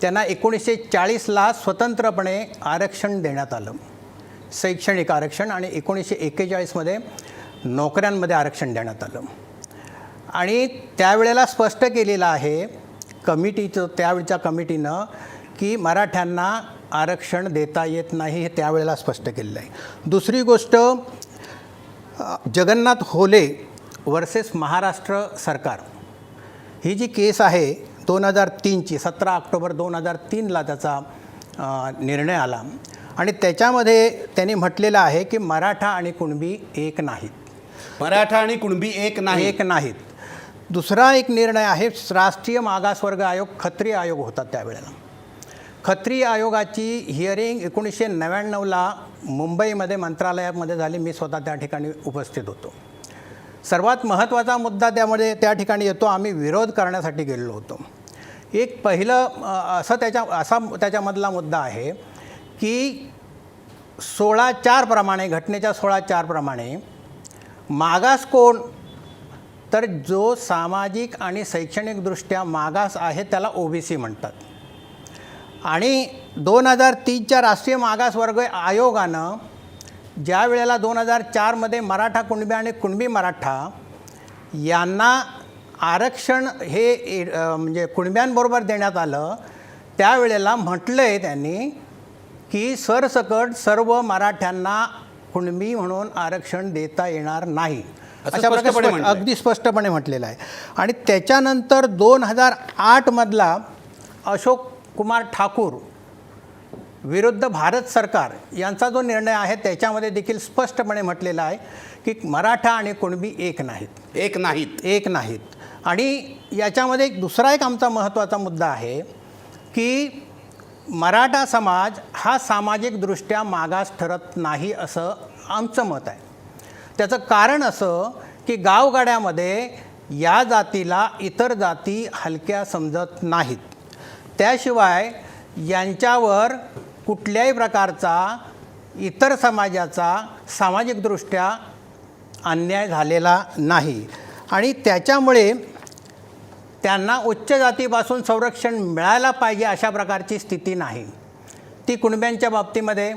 त्यांना 1940ला स्वतंत्रपणे आरक्षण देण्यात आलं, शैक्षणिक आरक्षण, आणि 1941मध्ये नोकऱ्यांमध्ये आरक्षण देण्यात आलं. आणि त्यावेळेला स्पष्ट केलेलं आहे कमिटीचं, त्यावेळच्या कमिटीनं, की मराठ्यांना आरक्षण देता येत नाही, हे त्यावेळेला स्पष्ट केलेलं आहे. दुसरी गोष्ट, जगन्नाथ होले वर्सेस महाराष्ट्र सरकार ही जी केस आहे 2003ची, 17 ऑक्टोबर 2003ला त्याचा निर्णय आला आणि त्याच्यामध्ये त्यांनी म्हटलेलं आहे की मराठा आणि कुणबी एक नाहीत. मराठा आणि कुणबी एक नाहीत. दुसरा एक निर्णय आहे राष्ट्रीय मागासवर्ग आयोग, खत्री आयोग होता त्यावेळेला. खत्री आयोगाची हिअरिंग 1999ला मुंबईमध्ये मंत्रालयामध्ये झाली. मी स्वतः त्या ठिकाणी उपस्थित होतो. सर्वात महत्त्वाचा मुद्दा त्यामध्ये त्या ठिकाणी येतो, आम्ही विरोध करण्यासाठी गेलेलो होतो. एक पहिलं असा त्याच्यामधला मुद्दा आहे की 16(4) प्रमाणे, घटनेच्या 16(4) प्रमाणे मागास कोण, तर जो सामाजिक आणि शैक्षणिकदृष्ट्या मागास आहे त्याला ओबीसी म्हणतात. आणि 2003च्या राष्ट्रीय मागासवर्ग आयोगानं ज्या वेळेला 2004मध्ये मराठा कुणबी आणि कुणबी मराठा यांना आरक्षण हे म्हणजे कुणब्यांबरोबर देण्यात आलं, त्यावेळेला म्हटलं आहे त्यांनी की सरसकट सर्व मराठ्यांना कुणबी म्हणून आरक्षण देता येणार नाही, अशा प्रकारे अगदी स्पष्टपणे म्हटलेलं आहे. आणि त्याच्यानंतर 2008मधला अशोक कुमार ठाकूर विरुद्ध भारत सरकार यांचा जो निर्णय आहे त्याच्यामध्ये देखील स्पष्टपणे म्हटलेलं आहे की मराठा आणि कुणबी एक नाहीत. आणि याच्यामध्ये दुसरा एक आमचा महत्त्वाचा मुद्दा आहे की मराठा समाज हा सामाजिकदृष्ट्या मागास ठरत नाही असं आमचं मत आहे. त्याचं कारण असं की गावगाड्यामध्ये या जातीला इतर जाती हलक्या समजत नाहीत. त्याशिवाय यांच्यावर कुठल्याही प्रकारचा इतर समाजाचा सामाजिकदृष्ट्या अन्याय झालेला नाही आणि त्याच्यामुळे त्यांना उच्च जातीपासून संरक्षण मिळायला पाहिजे अशा प्रकारची स्थिती नाही. ती कुणब्यांच्या बाबतीमध्ये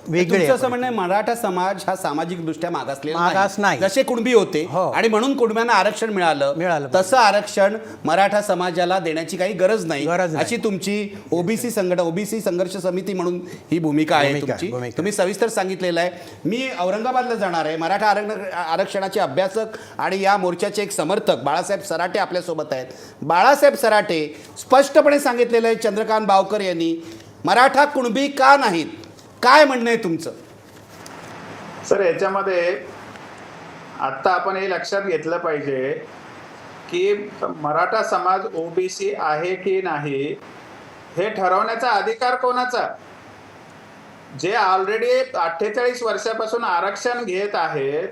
वेगळी आहे. असं म्हणणं मराठा समाज हा सामाजिकदृष्ट्या मागास नाही, जसे कुणबी होते आणि म्हणून कुणब्यांना आरक्षण मिळालं तसं आरक्षण मराठा समाजाला देण्याची काही गरज नाही, अशी तुमची ओबीसी संघर्ष समिती म्हणून ही भूमिका आहे तुमची. तुम्ही सविस्तर सांगितलेलं आहे. मी औरंगाबादला जाणार आहे. मराठा आरक्षणाचे अभ्यासक आणि या मोर्चाचे एक समर्थक बाळासाहेब सराटे आपल्यासोबत आहेत. बाळासाहेब सराटे स्पष्टपणे सांगितलेलं आहे चंद्रकांत बावकर यांनी, मराठा कुणबी का नाहीत, काय म्हणणं आहे तुमचं? सर, याच्यामध्ये आत्ता आपण हे लक्षात घेतलं पाहिजे की मराठा समाज ओबीसी आहे की नाही हे ठरवण्याचा अधिकार कोणाचा? जे ऑलरेडी 48 वर्षापासून आरक्षण घेत आहेत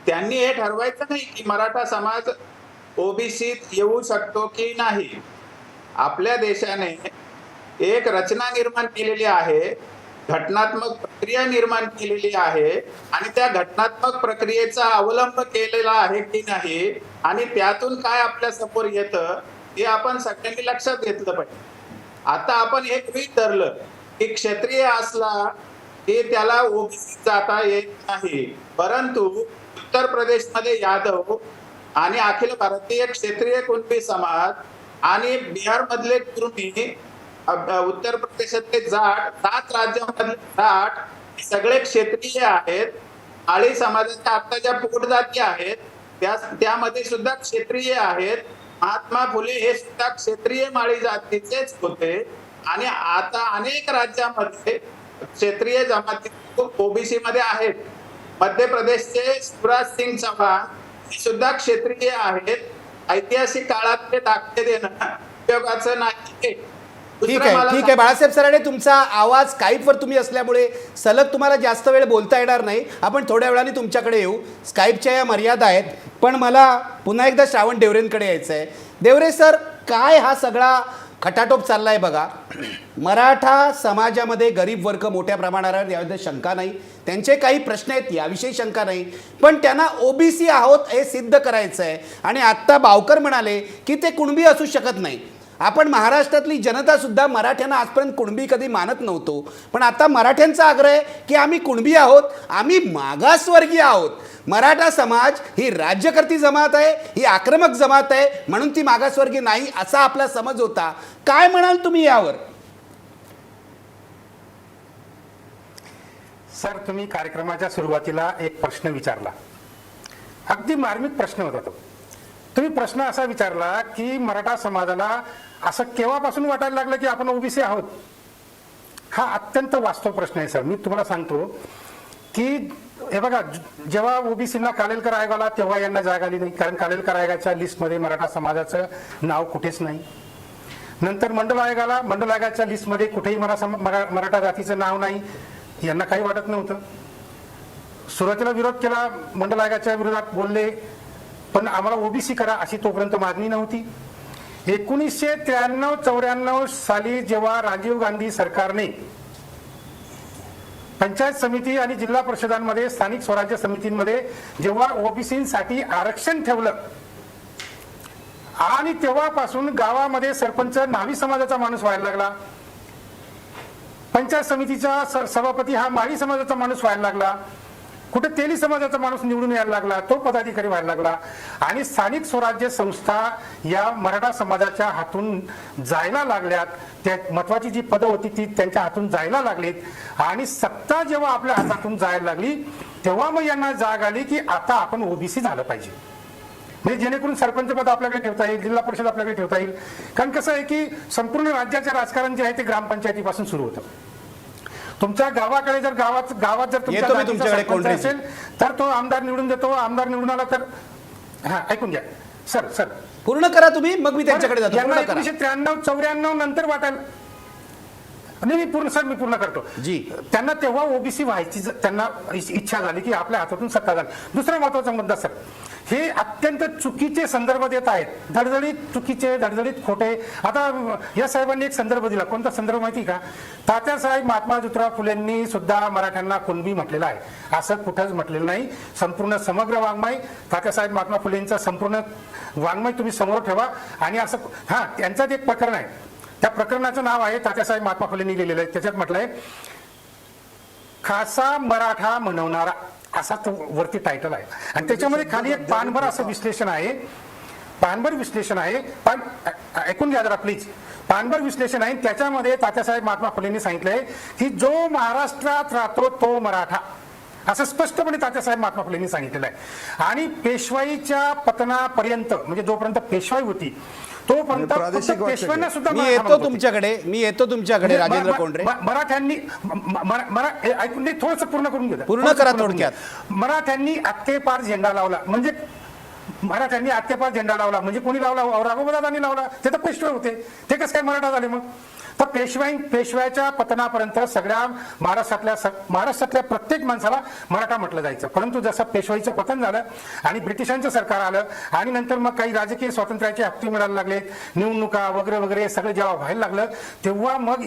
त्यांनी हे ठरवायचं नाही की मराठा समाज ओबीसीत येऊ शकतो की नाही. आपल्या देशाने एक रचना निर्माण केलेली आहे, घटनात्मक प्रक्रिया निर्माण केलेली आहे आणि त्या घटनात्मक प्रक्रियेचा अवलंब केलेला आहे की नाही आणि त्यातून काय आपल्या समोर येतं हे आपण सगळ्यांनी लक्षात घेतलं पाहिजे. आता आपण एक गृहीत धरलं की क्षत्रिय असला की त्याला ओबीसी जाता येत नाही, परंतु उत्तर प्रदेशमध्ये यादव आणि अखिल भारतीय क्षेत्रीय कुणबी समाज आणि बिहार मधले कुर्मी, उत्तर प्रदेशातले जाट, 7 राज्यांमधले जाट हे सगळे क्षेत्रीय आहेत. माळी समाजाच्या आता ज्या पोटजाती आहेत त्यामध्ये सुद्धा क्षेत्रीय आहेत. महात्मा फुले हे सुद्धा क्षेत्रीय माळी जातीचेच होते आणि आता अनेक राज्यामध्ये क्षेत्रीय जमाती ओबीसी मध्ये आहेत. मध्य प्रदेशचे शिवराज सिंग चौहान हे सुद्धा क्षेत्रीय आहेत. ऐतिहासिक काळातले दाखले देणं उपयोगाचं नाही. ठीक आहे बाळासाहेब सराडे, तुमचा आवाज स्काईपवर तुम्ही असल्यामुळे सलग तुम्हाला जास्त वेळ बोलता येणार नाही. आपण थोड्या वेळाने तुमच्याकडे येऊ. स्काईपच्या या मर्यादा आहेत. पण मला पुन्हा एकदा श्रावण देवरेंकडे यायचं आहे. देवरे सर, काय हा सगळा खटाटोप चाललाय बघा. मराठा समाजामध्ये गरीब वर्ग मोठ्या प्रमाणावर, यामध्ये शंका नाही, त्यांचे काही प्रश्न आहेत याविषयी शंका नाही, पण त्यांना ओबीसी आहोत हे सिद्ध करायचं आहे. आणि आत्ता बावकर म्हणाले की ते कुणबी असू शकत नाही. आपण महाराष्ट्रातली जनता सुद्धा मराठ्यांना आजपर्यंत कुणबी कधी मानत नव्हतो, पण आता मराठ्यांचा आग्रह आहे की आम्ही कुणबी आहोत, आम्ही मागासवर्गीय आहोत. मराठा समाज ही राज्यकर्ती जमात आहे, ही आक्रमक जमात आहे, म्हणून ती मागासवर्गीय नाही असा आपला समज होता. काय म्हणाल तुम्ही यावर? सर, तुम्ही कार्यक्रमाच्या सुरुवातीला एक प्रश्न विचारला, अगदी मार्मिक प्रश्न होता तो. तुम्ही प्रश्न असा विचारला की मराठा समाजाला असं केव्हापासून वाटायला लागलं की आपण ओबीसी आहोत. हा अत्यंत वास्तव प्रश्न आहे सर. मी तुम्हाला सांगतो की हे बघा, जेव्हा ओबीसीला कालेलकर आयोग आला तेव्हा यांना जाग आली नाही, कारण कालेलकर आयोगाच्या लिस्टमध्ये मराठा समाजाचं नाव कुठेच नाही. नंतर मंडल आयोग आला, मंडल आयोगाच्या लिस्टमध्ये कुठेही मराठा जातीचं नाव नाही. यांना काही वाटत नव्हतं. सुरुवातीला विरोध केला, मंडल आयोगाच्या विरोधात बोलले, पण आम्हाला ओबीसी करा अशी तोपर्यंत मागणी नव्हती. 1993-94 साली जेव्हा राजीव गांधी सरकारने पंचायत समिती आणि जिल्हा परिषदांमध्ये, स्थानिक स्वराज्य समितींमध्ये जेव्हा ओबीसीसाठी आरक्षण ठेवलं आणि तेव्हापासून गावामध्ये सरपंच न्हावी समाजाचा माणूस व्हायला लागला, पंचायत समितीचा सभापती हा माळी समाजाचा माणूस व्हायला लागला, कुठे तेली समाजाचा माणूस निवडून यायला लागला, तो पदाधिकारी व्हायला लागला आणि स्थानिक स्वराज्य संस्था या मराठा समाजाच्या हातून जायला लागल्यात. त्या महत्वाची जी पदं होती ती त्यांच्या हातून जायला लागलीत आणि सत्ता जेव्हा आपल्या हातातून जायला लागली तेव्हा मग यांना जाग आली की आता आपण ओबीसी झालं पाहिजे, म्हणजे जेणेकरून सरपंच पद आपल्याकडे ठेवता येईल, जिल्हा परिषद आपल्याकडे ठेवता येईल. कारण कसं आहे की संपूर्ण राज्याचे राजकारण जे आहे ते ग्रामपंचायतीपासून सुरू होतं. तुमच्या गावाकडे जर गावात जर तुमच्याकडे असेल तर तो आमदार निवडून देतो, आमदार निवडून आला तर हा ऐकून घ्या सर पूर्ण करा तुम्ही, मग मी त्यांच्याकडे जातो. 1993-94 नंतर वाटायला मी पूर्ण करतो जी. त्यांना तेव्हा ओबीसी व्हायची त्यांना इच्छा झाली की आपल्या हातातून सत्ता झाली. दुसरा महत्वाचा मुद्दा सर, हे अत्यंत चुकीचे संदर्भ देत आहेत, धडधडीत चुकीचे, धडधडीत खोटे. आता या साहेबांनी एक संदर्भ दिला, कोणता संदर्भ माहिती का? तात्यासाहेब महात्मा ज्योतिराव फुलेंनी सुद्धा मराठ्यांना कुणबी म्हटलेलं आहे, असं कुठंच म्हटलेलं नाही. संपूर्ण समग्र वाङ्मय, तात्यासाहेब महात्मा फुलेंचा संपूर्ण वाङ्मय तुम्ही समोर ठेवा आणि असं त्यांचं एक प्रकरण आहे, त्या प्रकरणाचं नाव आहे तात्यासाहेब महात्मा फुलेंनी लिहिलेलं आहे. त्याच्यात म्हटलंय खासा मराठा म्हणवणारा, असा तो वरती टायटल आहे आणि त्याच्यामध्ये खाली एक पानभर असं विश्लेषण आहे. पानभर विश्लेषण आहे, पण ऐकून घ्या जरा प्लीज. पानभर विश्लेषण आहे, त्याच्यामध्ये तात्यासाहेब महात्मा फुलेंनी सांगितलंय की जो महाराष्ट्रात राहतो तो मराठा, असं स्पष्टपणे तात्यासाहेब महात्मा फुलेंनी सांगितलेलं आहे. आणि पेशवाईच्या पतनापर्यंत, म्हणजे जोपर्यंत पेशवाई होती तोपर्यंत पेशव्यांना सुद्धा मी येतो तुमच्याकडे राजेंद्र कोंडरे. मराठ्यांनी ऐकून थोडंसं पूर्ण करून घेतलं, पूर्ण करा थोडक्यात. मराठ्यांनी अक्केपार झेंडा लावला, म्हणजे मराठ्यांनी अक्केपार झेंडा लावला म्हणजे कोणी लावला? औरंगाबादांनी लावला, ते तर पेशवे होते, ते कसं काय मराठा झाले? मग तर पेशव्याच्या पतनापर्यंत सगळ्या महाराष्ट्रातल्या प्रत्येक माणसाला मराठा म्हटलं जायचं. परंतु जसं पेशवाईचं पतन झालं आणि ब्रिटिशांचं सरकार आलं आणि नंतर मग काही राजकीय स्वातंत्र्याचे हक्क मिळायला लागले, निवडणुका वगैरे वगैरे सगळं जेव्हा व्हायला लागलं, तेव्हा मग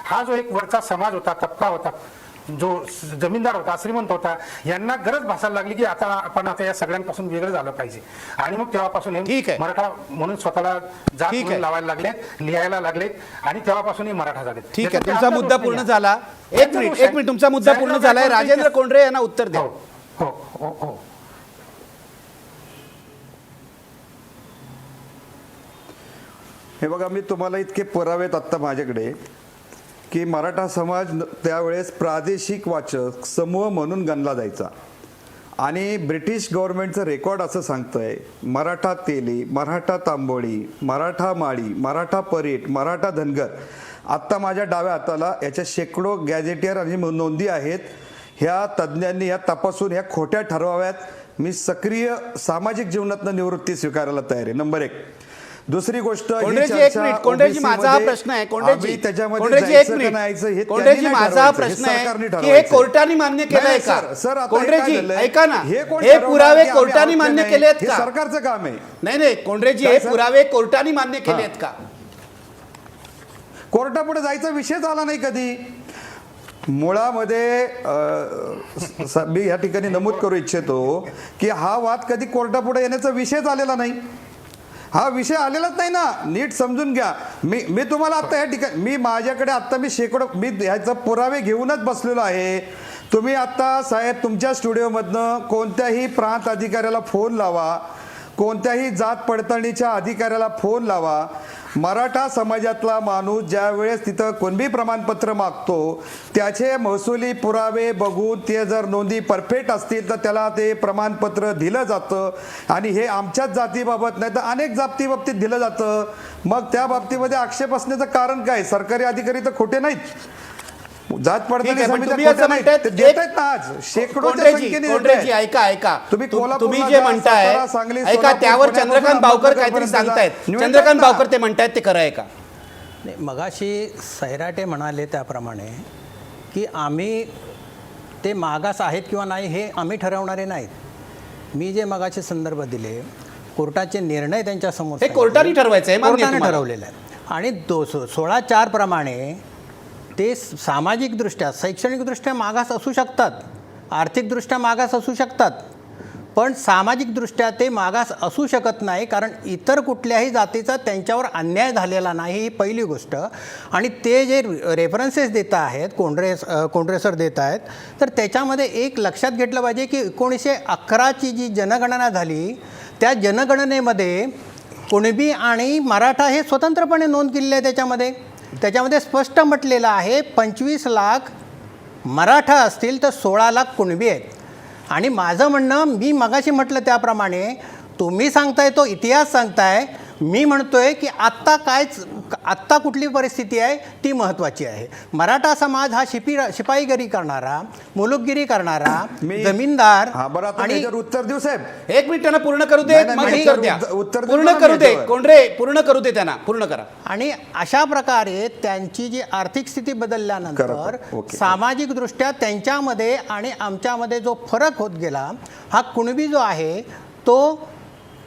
हा जो एक वरचा समाज होता, तबका होता, जो जमीनदार होता, श्रीमंत होता, यांना गरज भासायला लागली की आपण आता या सगळ्यांपासून वेगळं झालं पाहिजे. आणि मग तेव्हापासून ठीक हे आहे. मराठा म्हणून स्वतःला जात ठीक म्हणून आहे. लावायला लागलेत, लिहायला लागलेत आणि तेव्हापासून हे मराठा झाले. ठीक आहे, तुमचा मुद्दा पूर्ण झाला. एक मिनिट तुमचा मुद्दा पूर्ण झालाय. राजेंद्र कोंढरे यांना उत्तर द्या. हो हो हो. हे बघा, मी तुम्हाला इतके पुरावे आहेत आत्ता माझ्याकडे की मराठा समाज त्यावेळेस प्रादेशिक वाचक समूह म्हणून गणला जायचा आणि ब्रिटिश गव्हर्नमेंटचं रेकॉर्ड असं सांगतंय, मराठा तेली, मराठा तांबोळी, मराठा माळी, मराठा परेट, मराठा धनगर. आत्ता माझ्या डाव्या हाताला याच्या शेकडो गॅजेटियर आणि नोंदी आहेत. ह्या तज्ज्ञांनी ह्या तपासून ह्या खोट्या ठरवाव्यात. मी सक्रिय सामाजिक जीवनातनं निवृत्ती स्वीकारायला तयार आहे. नंबर 1. दुसरी गोष्ट, कोंढरेजी एक मिनिट. कोंढरेजी माझा हा प्रश्न आहे. कोंढरेजी एक मिनिट. कोंढरेजी माझा हा प्रश्न आहे की हे कोर्टाने मान्य केलंय का? कोंढरेजी ऐका ना, हे पुरावे कोर्टाने मान्य केले आहेत का? सरकारचं काम आहे. नाही कोंढरेजी, हे पुरावे कोर्टाने मान्य केले आहेत का? कोर्टापुढे जायचा विषयच आला नाही कधी. मुळामध्ये मी या ठिकाणी नमूद करू इच्छितो की हा वाद कधी कोर्टापुढे येण्याचा विषयच आलेला नाही. हा विषय आलेलाच नाही ना, नीट समजून घ्या. मी तुम्हाला आता या ठिकाणी माझ्याकडे आता मी ह्याचा पुरावे घेऊनच बसलेलो आहे. तुम्ही आता साहेब तुमच्या स्टुडिओमधनं कोणत्याही प्रांत अधिकाऱ्याला फोन लावा, कोणत्याही जात पडताळणीच्या अधिकाऱ्याला फोन लावा. मराठा समाजातला माणूस ज्या वेळेस तिथं कुणबी प्रमाणपत्र मागतो त्याचे महसुली पुरावे बघून ते जर नोंदी परफेक्ट असतील तर त्याला ते प्रमाणपत्र दिलं जातं. आणि हे आमच्याच जातीबाबत नाही तर अनेक जाती बाबतीत दिलं जातं. मग त्या बाबतीमध्ये आक्षेप असण्याचं कारण काय? सरकारी अधिकारी तर खोटे नाहीत. जात पडताळणी समित्या खोट्या नाहीत, ते देत आहेत ना आज शेकडोच्या संख्येने देत आहेत. ऐका तुम्ही तुम्ही जे म्हणताय, ऐका, त्यावर चंद्रकांत बावकर काहीतरी सांगतायत. चंद्रकांत बावकर ते म्हणतायत ते खरं आहे का? नाही, मगाशी सैराटे म्हणाले त्याप्रमाणे की आम्ही ते मागास आहेत किंवा नाही हे आम्ही ठरवणारे नाहीत. मी जे मगाचे संदर्भ दिले, कोर्टाचे निर्णय त्यांच्यासमोर हे कोर्टाने ठरवायचं आहे, मान्य आहे कोर्टाने तुम्हाला? ठरवलेलं आहे. आणि 16(4) प्रमाणे ते सामाजिकदृष्ट्या, शैक्षणिकदृष्ट्या मागास असू शकतात, आर्थिकदृष्ट्या मागास असू शकतात, पण सामाजिकदृष्ट्या ते मागास असू शकत नाही, कारण इतर कुठल्याही जातीचा त्यांच्यावर अन्याय झालेला नाही, ही पहिली गोष्ट. आणि ते जे रेफरन्सेस देत आहेत, कोंढरे सर देत आहेत, तर त्याच्यामध्ये एक लक्षात घेतलं पाहिजे की 1911ची जी जनगणना झाली त्या जनगणनेमध्ये कुणबी आणि मराठा हे स्वतंत्रपणे नोंद केलेले आहे. त्याच्यामध्ये स्पष्ट म्हटलेलं आहे 25 लाख मराठा असतील तर 16 लाख कुणबी आहेत. आणि माझं म्हणणं, मी मगाशी म्हटलं त्याप्रमाणे, तुम्ही सांगताय तो इतिहास सांगताय, मी म्हणतोय की आत्ता कुठली परिस्थिती आहे ती महत्त्वाची आहे. मराठा समाज हा शिपाईगिरी करणारा, मुलुकगिरी करणारा, जमीनदार. आणि उत्तर देऊ साहेब, एक मिनिट त्यांना पूर्ण करू दे, मग उत्तर द्या. उत्तर पूर्ण करू दे कोंढरे, पूर्ण करू दे त्यांना, पूर्ण करा. आणि अशा प्रकारे त्यांची जी आर्थिक स्थिती बदलल्यानंतर सामाजिकदृष्ट्या त्यांच्यामध्ये आणि आमच्यामध्ये जो फरक होत गेला, हा कुणबी जो आहे तो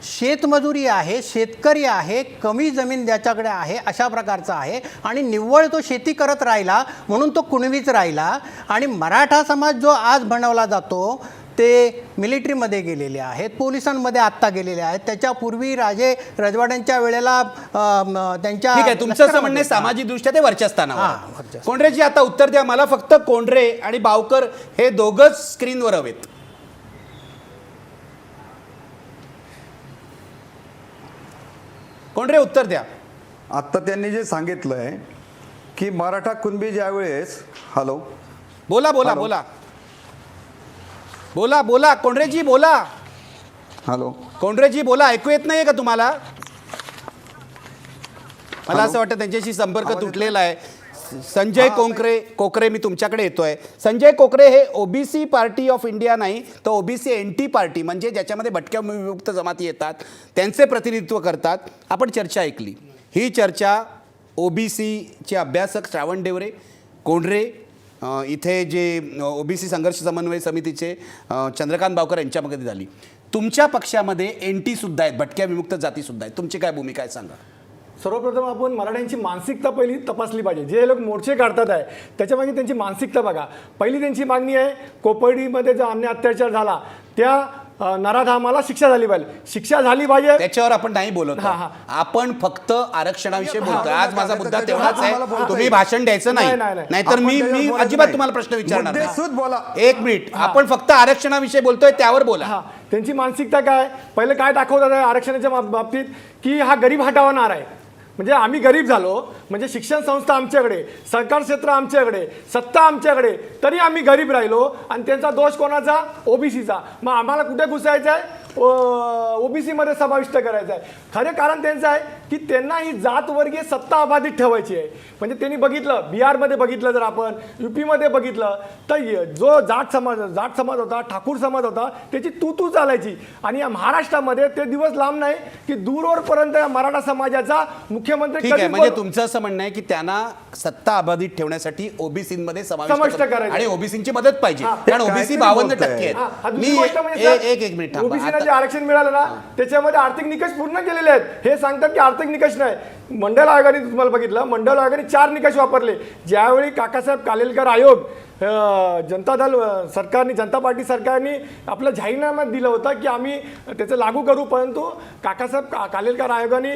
शेतमजुरी आहे, शेतकरी आहे, कमी जमीन ज्याच्याकडे आहे अशा प्रकारचा आहे आणि निव्वळ तो शेती करत राहिला म्हणून तो कुणबीच राहिला. आणि मराठा समाज जो आज बनवला जातो ते मिलिटरीमध्ये गेलेले आहेत, पोलिसांमध्ये आत्ता गेलेले आहेत, त्याच्यापूर्वी राजे रजवाड्यांच्या वेळेला त्यांच्या. ठीक आहे, तुमचं असं म्हणणं सामाजिक दृष्ट्या ते वरच्या स्थानावर. कोंढरेजी आता उत्तर द्या मला. फक्त कोंढरे आणि बावकर हे दोघंच स्क्रीनवर हवेत. कोंढरे उत्तर द्या. आत्ता त्यांनी जे सांगितलंय की मराठा कुणबी ज्या वेळेस, हॅलो, बोला बोला बोला बोला बोला कोंढरेजी बोला. हॅलो कोंढरेजी बोला, ऐकू येत नाहीये का तुम्हाला? मला असं वाटतं त्यांच्याशी संपर्क तुटलेला आहे. संजय कोकरे मी तुमच्याकडे येतोय. संजय कोकरे हे ओबीसी पार्टी ऑफ इंडिया नाही, तर ओबीसी एनटी पार्टी, म्हणजे ज्याच्यामध्ये भटक्या विमुक्त जमाती येतात त्यांचे प्रतिनिधित्व करतात. आपण चर्चा ऐकली. ही चर्चा ओबीसीचे अभ्यासक श्रावण डेवरे कोंढरे, इथे जे ओबीसी संघर्ष समन्वय समितीचे चंद्रकांत बावकर यांच्यामध्ये झाली. तुमच्या पक्षामध्ये NT सुद्धा आहेत, भटक्या विमुक्त जाती सुद्धा आहेत. तुमची काय भूमिका आहे सांगा. सर्वप्रथम आपण मराठ्यांची मानसिकता पहिली तपासली पाहिजे. जे लोक मोर्चे काढतात आहे त्याच्यामागे त्यांची मानसिकता बघा. पहिली त्यांची मागणी आहे कोपर्डीमध्ये जो अन्याय अत्याचार झाला त्या नराधामाला शिक्षा झाली पाहिजे. शिक्षा झाली पाहिजे त्याच्यावर आपण नाही बोलत हा, आहोत. आपण फक्त आरक्षणाविषयी बोलतोय. आज माझा मुद्दा त्याच्यावर तेवढाच आम्हाला आहे. बोलता तुम्ही येईल. भाषण द्यायचं नाही, नाही. नाही, नाही. नाहीतर आपण मी त्याच्यावर मी बोलायचं अजिबात नाही. तुम्हाला प्रश्न विचारणार नाही. मुद्देसूद बोला. एक मिनिट, आपण फक्त आरक्षणाविषयी बोलतोय त्यावर बोला. हा त्यांची मानसिकता काय पहिलं काय दाखवतात आहे आरक्षणाच्या बाबतीत की हा गरीब हटवणार आहे. म्हणजे आम्ही गरीब झालो म्हणजे शिक्षण संस्था आमच्याकडे, सरकार क्षेत्र आमच्याकडे, सत्ता आमच्याकडे, तरी आम्ही गरीब राहिलो. आणि त्यांचा दोष कोणाचा? ओबीसीचा. मग आम्हाला कुठे घुसायचं आहे? ओबीसी मध्ये समाविष्ट करायचं आहे. खरे कारण त्यांचं आहे की त्यांना ही जातवर्गीय सत्ता अबाधित ठेवायची आहे. म्हणजे त्यांनी बघितलं बिहारमध्ये बघितलं, जर आपण यूपीमध्ये बघितलं तर जो जाट समाज होता, ठाकूर समाज होता, त्याची तू चालायची. आणि या महाराष्ट्रामध्ये ते दिवस लांब नाही की दूरवरपर्यंत या मराठा समाजाचा मुख्यमंत्री ठीक आहे, कधीच म्हणजे बोल- तुमचं असं म्हणणं आहे की त्यांना सत्ता अबाधित ठेवण्यासाठी ओबीसीमध्ये समाविष्ट समाविष्ट करायचं. आणि ओबीसीची मदत पाहिजे. हा, कारण ते ओबीसी काहीतरी 52% बोलताय. हा, हा, आहेत. दुसरी मी गोष्ट म्हणजे सर, एक मिनिट थांबा. ओबीसीला जे आता- आरक्षण मिळालं ना त्याच्यामध्ये आर्थिक निकष पूर्ण केलेले आहेत. हे सांगतात की आर्थिक निकष नाही. मंडल आयोगाने तुम्हाला बघितलं, मंडल आयोगाने 4 निकष वापरले. ज्यावेळी काकासाहेब कालेलकर आयोग जनता दल सरकारने, जनता पार्टी सरकारने आपलं जाहीरनाम्यात दिलं होतं की आम्ही त्याचं लागू करू, परंतु काकासाहेब कालेलकर आयोगाने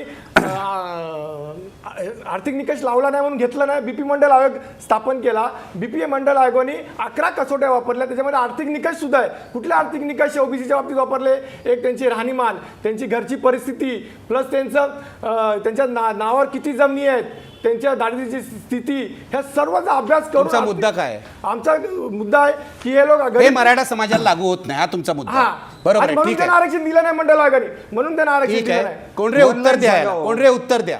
आर्थिक निकष लावला नाही म्हणून घेतलं नाही. बीपी मंडल आयोग स्थापन केला. बीपी मंडल आयोगाने 11 कसोट्या वापरल्या. त्याच्यामध्ये आर्थिक निकष सुद्धा आहे. कुठले आर्थिक निकष ओबीसीच्या बाबतीत वापरले? एक त्यांची राहणीमान, त्यांची घरची परिस्थिती, प्लस त्यांच्या नावावर किती जमिनी आहेत, त्यांच्या दारिद्र्याची स्थिती, ह्या सर्वचा अभ्यास करून तुमचा मुद्दा काय आहे? आमचा मुद्दा आहे की हे लोक हे मराठा समाजाला लागू होत नाही, हा तुमचा मुद्दा हा आहे. बरोबर आणि आहे, म्हणून ठीक त्यांना आहे, आरक्षण दिलं नाही मंडल आयोगाने, म्हणून त्यांना आरक्षण ठीक दिलं आहे. नाही. कोंढरे उत्तर बोलण्यात द्या जागा याला. हो. कोंढरे उत्तर द्या.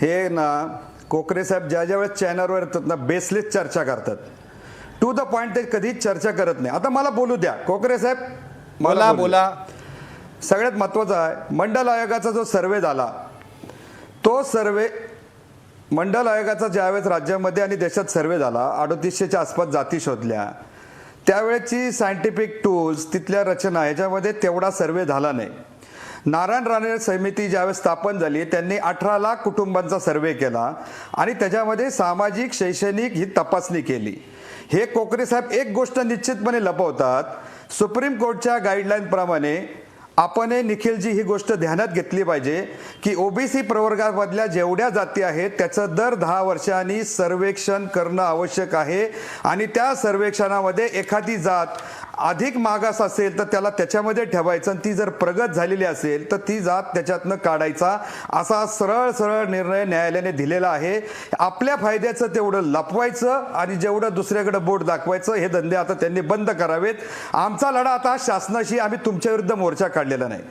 हे ना कोकरे साहेब ज्या वेळेस चॅनलवर येतात ना बेसलेस चर्चा करतात. टू द पॉइंट ते कधीच चर्चा करत नाही. आता मला बोलू द्या कोकरे साहेब, मला बोला. सगळ्यात महत्त्वाचं आहे मंडल आयोगाचा जो सर्वे झाला, तो सर्वे मंडल आयोगाचा ज्यावेळेस राज्यामध्ये आणि देशात सर्वे झाला, 3800च्या आसपास जाती शोधल्या, त्यावेळेची सायंटिफिक टूल्स, तिथल्या रचना, ह्याच्यामध्ये तेवढा सर्वे झाला नाही. नारायण राणे समिती ज्यावेळेस स्थापन झाली त्यांनी 18 लाख कुटुंबांचा सर्वे केला आणि त्याच्यामध्ये सामाजिक शैक्षणिक ही तपासणी केली. हे कोकरे साहेब एक गोष्ट निश्चितपणे लपवतात. सुप्रीम कोर्टच्या गाईडलाईन प्रमाणे आपण निखिलजी ही गोष्ट ध्यानात घेतली पाहिजे की ओबीसी प्रवर्गामधल्या जेवढ्या जाती आहेत त्याचं दर 10 वर्षांनी सर्वेक्षण करणं आवश्यक आहे. आणि त्या सर्वेक्षणामध्ये एखादी जात अधिक मागास असेल तर त्याला त्याच्यामध्ये ठेवायचं, आणि ती जर प्रगत झालेली असेल तर ती जात त्याच्यातनं काढायचा, असा सरळ निर्णय न्यायालयाने दिलेला आहे. आपल्या फायद्याचं तेवढं लपवायचं आणि जेवढं दुसऱ्याकडे बोट दाखवायचं हे धंदे आता त्यांनी बंद करावेत. आमचा लढा आता शासनाशी, आम्ही तुमच्या विरुद्ध मोर्चा काढलेला नाही.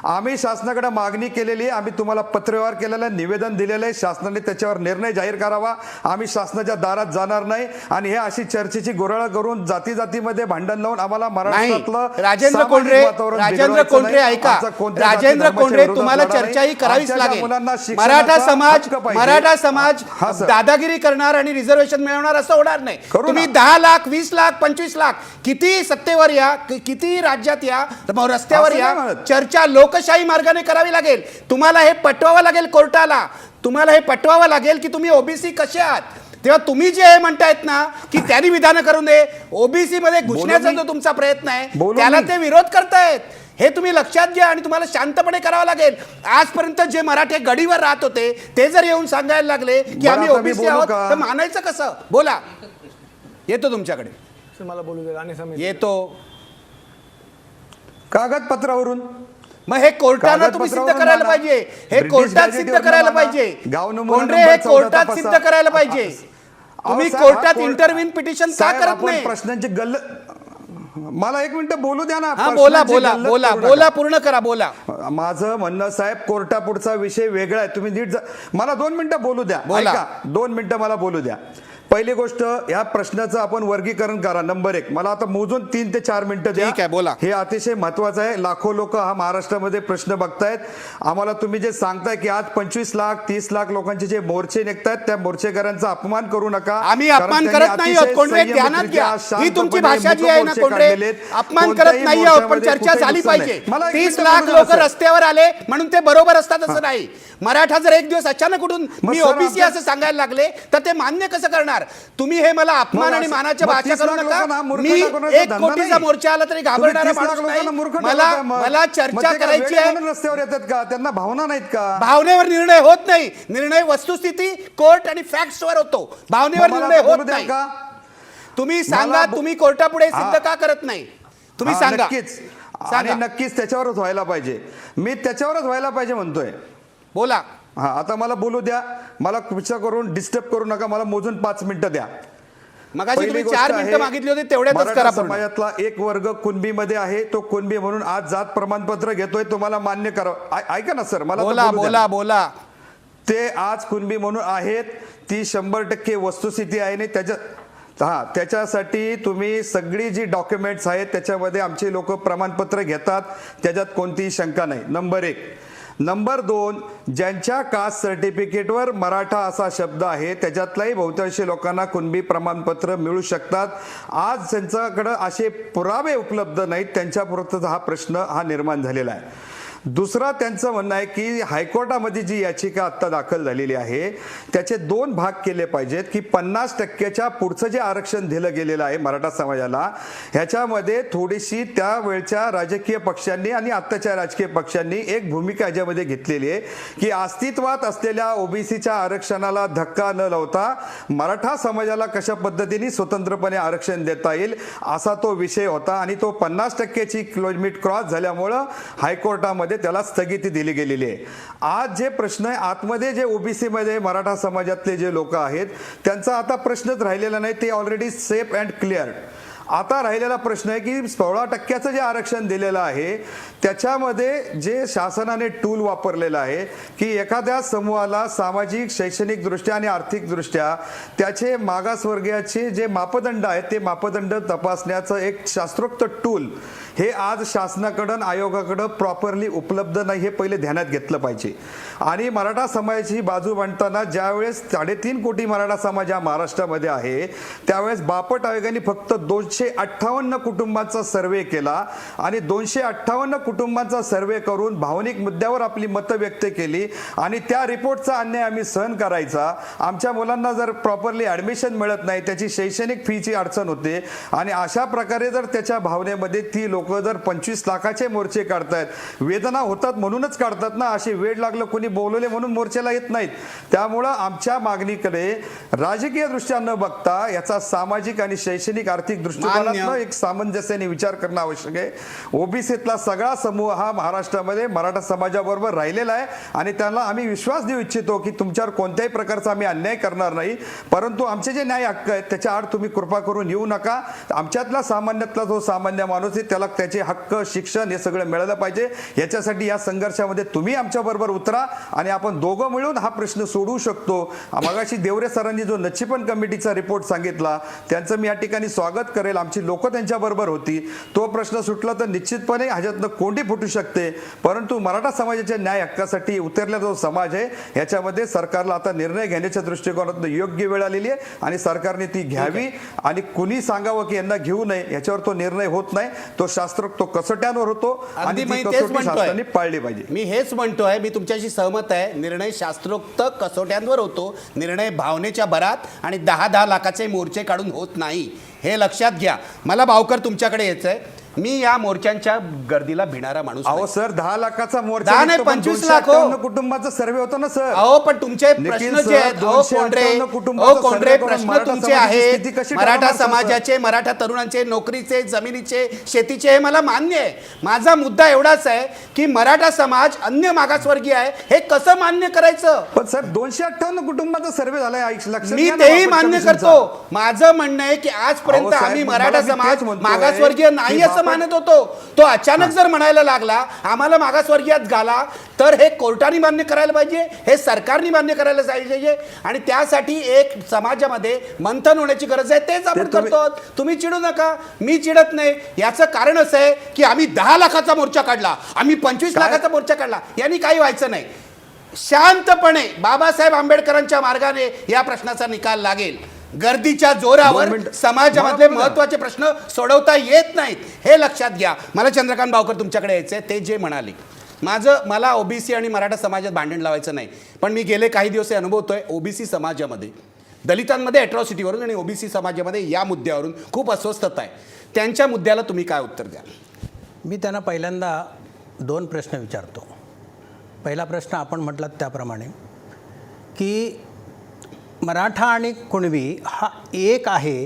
आम्ही शासनाकडे मागणी केलेली आहे, आम्ही तुम्हाला पत्रव्यवहार केलेला आहे, निवेदन दिलेलं आहे. शासनाने त्याच्यावर निर्णय जाहीर करावा. आम्ही शासनाच्या दारात जाणार नाही आणि हे अशी चर्चेची गुऱ्हाळ करून जातीमध्ये भांडण लावून आम्हाला महाराष्ट्रातलं राजेंद्र सामाजिक कोंढरे, वातावरण राजेंद्र बिघडवायचं कोंढरे नाही. ऐका. आमचा कोणत्या राजेंद्र जाती-धर्माच्या कोंढरे, विरोधात तुम्हाला लढा नाही. चर्चा ही करावीच आमच्या ज्या लागेल. मुलांना शिक्षणाचा हक्क पाहिजे. मराठा समाज हा, सर. दादागिरी करणार आणि रिझर्वेशन मिळवणार असं होणार नाही. करू तुम्ही ना. 10 लाख, 20 लाख, 25 लाख किती सत्तेवर या, किती राज्यात या, मग रस्त्यावर असं या, नाही म्हणत. चर्चा लोकशाही मार्गाने करावी लागेल. तुम्हाला हे पटवावं लागेल कोर्टाला. तुम्हाला हे पटवावं लागेल की तुम्ही ओबीसी कसे आहात. तेव्हा तुम्ही जे हे म्हणतायत ना की त्यांनी विधानं करून दे, ओबीसी मध्ये घुसण्याचा जो तुमचा प्रयत्न आहे बोलू त्याला मी. ते विरोध करतायत. हे तुम्ही लक्षात घ्या आणि तुम्हाला शांतपणे करावं लागेल. आजपर्यंत जे मराठे गडीवर राहत होते ते जर येऊन सांगायला लागले की बरं, आम्ही आता मी ओबीसी बोलू आहोत का? तर मानायचं कसं? बोला. येतो तुमच्याकडे, मला बोलू दे. आणि समिती येतो. कागदपत्रावरून मग हे कोर्टानं तुम्ही सिद्ध कागदपत्रावरून करायला माना. पाहिजे. हे ब्रिटिश कोर्टात सिद्ध गॅझेटवरून करायला माना. पाहिजे. गाव नमुना कोंढरे नंबर हे 14 कोर्टात तपासा. सिद्ध करायला पाहिजे. तुम्ही साहेब, हा कोर्टात कोर्ट- इंटरव्ह्यू पिटिशन का साहेब, करत आपण नाही? प्रश्नांची गल्ल, मला 1 मिनिट बोलू द्या ना. हा, बोला प्रश्नांची बोला गल्लत बोला करू नका. बोला, पूर्ण करा, बोला. माझं म्हणणं साहेब कोर्टापुढचा विषय वेगळा आहे. तुम्ही नीट मला 2 मिनिटं बोलू द्या. बोला. ऐका, 2 मिनिटं मला बोलू द्या. पहिली गोष्ट, ह्या प्रश्नाचं आपण वर्गीकरण करा. नंबर 1, मला आता मोजून 3 ते 4 मिनिटं द्या. ठीक आहे, बोला. हे अतिशय महत्वाचं आहे. लाखो लोक हा महाराष्ट्रामध्ये प्रश्न बघतायत. आम्हाला तुम्ही जे सांगताय की आज 25 लाख 30 लाख लोकांचे जे मोर्चे निघतायत, त्या मोर्चेकऱ्यांचा अपमान करू नका. आम्ही कारण अपमान त्यांनी करत नाही अतिशय आहोत. कोंडरे, ध्यानात घ्या. शांतपणे ही तुमची मूक भाषा जी आहे ना मोर्चे कोंडरे, काढलेले. अपमान करत कोणत्याही नाही आहोत, पण मोर्चामध्ये चर्चा कुठेही झाली नुकसान पाहिजे. नाही. मला एक 30 मिनिट लाख बोलू द्या, लोक सर. रस्त्यावर आले म्हणून ते बरोबर असतात असं नाही. मराठा जर एक दिवस अचानक उठून मी सर, ओबीसी आमच्या- असं सांगायला लागले तर ते मान्य कसं करणार? तुम्ही हे मला अपमान मग आणि असं- मानाच्या मग भाषा 30 करू लाख नका. लोकांना मूर्ख मी दाखवण्याचा 1 धंदा कोटीचा नाही. मोर्चा आला तरी घाबरणारा 30 लाख माणूस लोकांना नाही. मूर्ख मला ठरवताय मग. मला मग चर्चा ते काय करायची वेडे आहे. म्हणून रस्त्यावर येतात का? त्यांना भावना नाहीत का? भावनेवर निर्णय होत नाही. निर्णय वस्तुस्थिती, कोर्ट आणि फॅक्ट्सवर होतो. भावनेवर मग मला निर्णय आता होत बोलू द्या नाही. का? तुम्ही मला सांगा, बो- तुम्ही कोर्टापुढे हा. सिद्ध का करत नाही? तुम्ही हा, सांगा. नक्कीच. आणि सांगा. नक्कीच त्याच्यावरच व्हायला पाहिजे. मी त्याच्यावरच व्हायला पाहिजे म्हणतोय. बोला. हा, आता मला बोलू द्या. मला विचार करून डिस्टर्ब करू नका. मला मोजून 5 मिनिटं द्या. मगाशी पहिली तुम्ही गोष्ट 4 आहे, मिनिटं मागितली होती, तेवढ्यातच मराठा करा पूर्ण. समाजातला एक वर्ग कुणबीमध्ये आहे. तो कुणबी म्हणून आज जात प्रमाणपत्र घेतोय. तुम्हाला मान्य करा. ऐका ना सर, मला तर बोला बोलू द्या. बोला बोला. ते आज कुणबी म्हणून आहेत. ती 100% वस्तुस्थिती आहे. आणि त्याच्यासाठी तुम्ही सगळी जी डॉक्युमेंट्स आहेत त्याच्यामध्ये आमचे लोक प्रमाणपत्र घेतात. त्याच्यात कोणतीही शंका नाही. नंबर 1. नंबर 2, ज्यांच्या कास्ट सर्टिफिकेटवर मराठा असा शब्द आहे त्याच्यातल्याही बहुतांश लोकांना कुणबी प्रमाणपत्र मिळू शकतात. आज त्यांच्याकडे असे पुरावे उपलब्ध नाहीत. त्यांच्यापुरता हा प्रश्न निर्माण झालेला आहे. दुसरा त्यांचं म्हणणं आहे की हायकोर्टामध्ये जी याचिका आत्ता दाखल झालेली आहे त्याचे 2 भाग केले पाहिजेत की 50% पुढचं जे आरक्षण दिलं गेलेलं आहे मराठा समाजाला, ह्याच्यामध्ये थोडीशी त्यावेळच्या राजकीय पक्षांनी आणि आत्ताच्या राजकीय पक्षांनी एक भूमिका याच्यामध्ये घेतलेली आहे की अस्तित्वात असलेल्या ओबीसीच्या आरक्षणाला धक्का न लावता मराठा समाजाला कशा पद्धतीने स्वतंत्रपणे आरक्षण देता येईल असा तो विषय होता. आणि तो 50%ची लिमिट क्रॉस झाल्यामुळं हायकोर्टामध्ये त्याला स्थगिती दिली गेलेली आहे. आज जे प्रश्न आहे आतमध्ये जे ओबीसी मध्ये मराठा समाजातले जे लोक आहेत त्यांचा आता प्रश्नच राहिलेला नाही. ते ऑलरेडी सेफ अँड क्लिअर. आता राहिलेला प्रश्न आहे की 16% जे आरक्षण दिलेलं आहे त्याच्यामध्ये जे शासनाने टूल वापरलेला आहे की एखाद्या समूहाला सामाजिक शैक्षणिक दृष्ट्या आणि आर्थिक दृष्ट्या त्याचे मागासवर्गीयाचे जे मापदंड आहेत ते मापदंड तपासण्याचं एक शास्त्रोक्त टूल हे आज शासनाकडून आयोगाकडं प्रॉपरली उपलब्ध नाही. हे पहिले ध्यानात घेतलं पाहिजे. आणि मराठा समाजाची बाजू मांडताना ज्यावेळेस 3.5 कोटी मराठा समाज हा महाराष्ट्रामध्ये आहे त्यावेळेस बापट आयोगाने फक्त 258 कुटुंबांचा सर्वे केला आणि 258 कुटुंबांचा सर्वे करून भावनिक मुद्द्यावर आपली मतं व्यक्त केली आणि त्या रिपोर्टचा अन्याय आम्ही सहन करायचा. आमच्या मुलांना जर प्रॉपरली ॲडमिशन मिळत नाही, त्याची शैक्षणिक फीची अडचण होते आणि अशा प्रकारे जर त्याच्या भावनेमध्ये ती लोक जर 25 लाखाचे मोर्चे काढतायत, वेदना होतात म्हणूनच काढतात ना, असे वेळ लागलं कोणी बोलवले म्हणून मोर्चाला येत नाहीत. त्यामुळं आमच्या मागणीकडे राजकीय दृष्ट्या न बघता याचा सामाजिक आणि शैक्षणिक आर्थिक दृष्टिकोनातून एक सामंजस्याने विचार करणं आवश्यक आहे. ओबीसीतला सगळा समूह हा महाराष्ट्रामध्ये मराठा समाजाबरोबर राहिलेला आहे आणि त्यांना आम्ही विश्वास देऊ इच्छितो की तुमच्यावर कोणत्याही प्रकारचा आम्ही अन्याय करणार नाही. परंतु आमचे जे न्याय हक्क आहेत त्याच्या आड तुम्ही कृपा करून येऊ नका. आमच्यातला सामान्यातला जो सामान्य माणूस आहे त्याला त्याचे हक्क, शिक्षण हे सगळं मिळालं पाहिजे. याच्यासाठी या संघर्षामध्ये तुम्ही आमच्याबरोबर उतरा आणि आपण दोघं मिळून हा प्रश्न सोडवू शकतो. मगाशी देवरे सरांनी जो नच्छीपण कमिटीचा रिपोर्ट सांगितला त्यांचं मी या ठिकाणी स्वागत करेल. आमची लोक त्यांच्याबरोबर होती. तो प्रश्न सुटला तर निश्चितपणे ह्याच्यातनं कोंडी फुटू शकते. परंतु मराठा समाजाच्या न्याय हक्कासाठी उतरलेला जो समाज आहे याच्यामध्ये सरकारला आता निर्णय घेण्याच्या दृष्टिकोनातून योग्य वेळ आलेली आहे आणि सरकारने ती घ्यावी. आणि कुणी सांगावं की यांना घेऊ नये याच्यावर तो निर्णय होत नाही. तो शास्त्रोक्त कसोट्यांवर होतो आणि ती कसोटी शासनाने पाळली पाहिजे. मी हेच म्हणतोय. मी तुमच्याशी सहमत आहे. निर्णय शास्त्रोक्त कसोट्यांवर होतो. निर्णय भावनेच्या भरात आणि 10-10 लाखाचे मोर्चे काढून होत नाही. हे लक्षात घ्या. मला भावकर तुमच्याकडे यायचंय. मी या मोर्चांच्या गर्दीला भिणारा माणूस अहो नाही. सर 10 लाखाचा 10 मोर्चा नाही, 25 लाख हो. 258 कुटुंबाचा सर्वे होतो ना सर. अहो पण तुमचे निखिल प्रश्न सर, जे आहेत, अहो 258 कुटुंबाचा कोंडरे सर्वे करून प्रश्न मराठा तुमचे समाजाची आहेत. स्थिती कशी मराठा ठरवणार सर? समाजाचे, मराठा तरुणांचे, नोकरीचे, जमिनीचे, शेतीचे हे मला मान्य आहे. माझा मुद्दा एवढाच आहे की मराठा समाज अन्य मागासवर्गीय आहे हे कसं मान्य करायचं. पण सर 258 कुटुंबाचा सर्वे झालाय लक्षात मी घ्या ना तेही बापट मान्य कमिशनचा. करतो. माझं म्हणणं आहे की आजपर्यंत अहो साहेब, आम्ही मला मराठा मी समाज तेच म्हणतोय मागासवर्गीय नाही की असं मानत होतो, तो अचानक जर म्हणायला लागला आम्हाला मागासवर्गीयात घाला, तर हे कोर्टाने मान्य करायला पाहिजे, हे सरकारने मान्य करायला पाहिजे, आणि त्यासाठी एक समाजामध्ये मंथन होण्याची गरज आहे. तेच आपण करतो. तुम्ही चिडू नका, मी चिडत नाही. याचं कारण असं आहे की आम्ही 10 लाखाचा मोर्चा काढला, आम्ही 25 लाखाचा मोर्चा काढला, यांनी काही व्हायचं नाही. शांतपणे बाबासाहेब आंबेडकरांच्या मार्गाने या प्रश्नाचा निकाल लागेल. गर्दीच्या जोरावर समाजामधले महत्वाचे प्रश्न सोडवता येत नाहीत, हे लक्षात घ्या. मला चंद्रकांत भावकर तुमच्याकडे यायचंय. ते जे म्हणाले, मला ओबीसी आणि मराठा समाजात भांडण लावायचं नाही, पण मी गेले काही दिवस हे अनुभवतोय ओबीसी समाजामध्ये, दलितांमध्ये अॅट्रॉसिटीवरून आणि ओबीसी समाजामध्ये या मुद्द्यावरून खूप अस्वस्थता आहे. त्यांच्या मुद्द्याला तुम्ही काय उत्तर द्या? मी त्यांना पहिल्यांदा 2 प्रश्न विचारतो. पहिला प्रश्न आपण म्हटलात त्याप्रमाणे की मराठा आणि कुणबी हा एक आहे,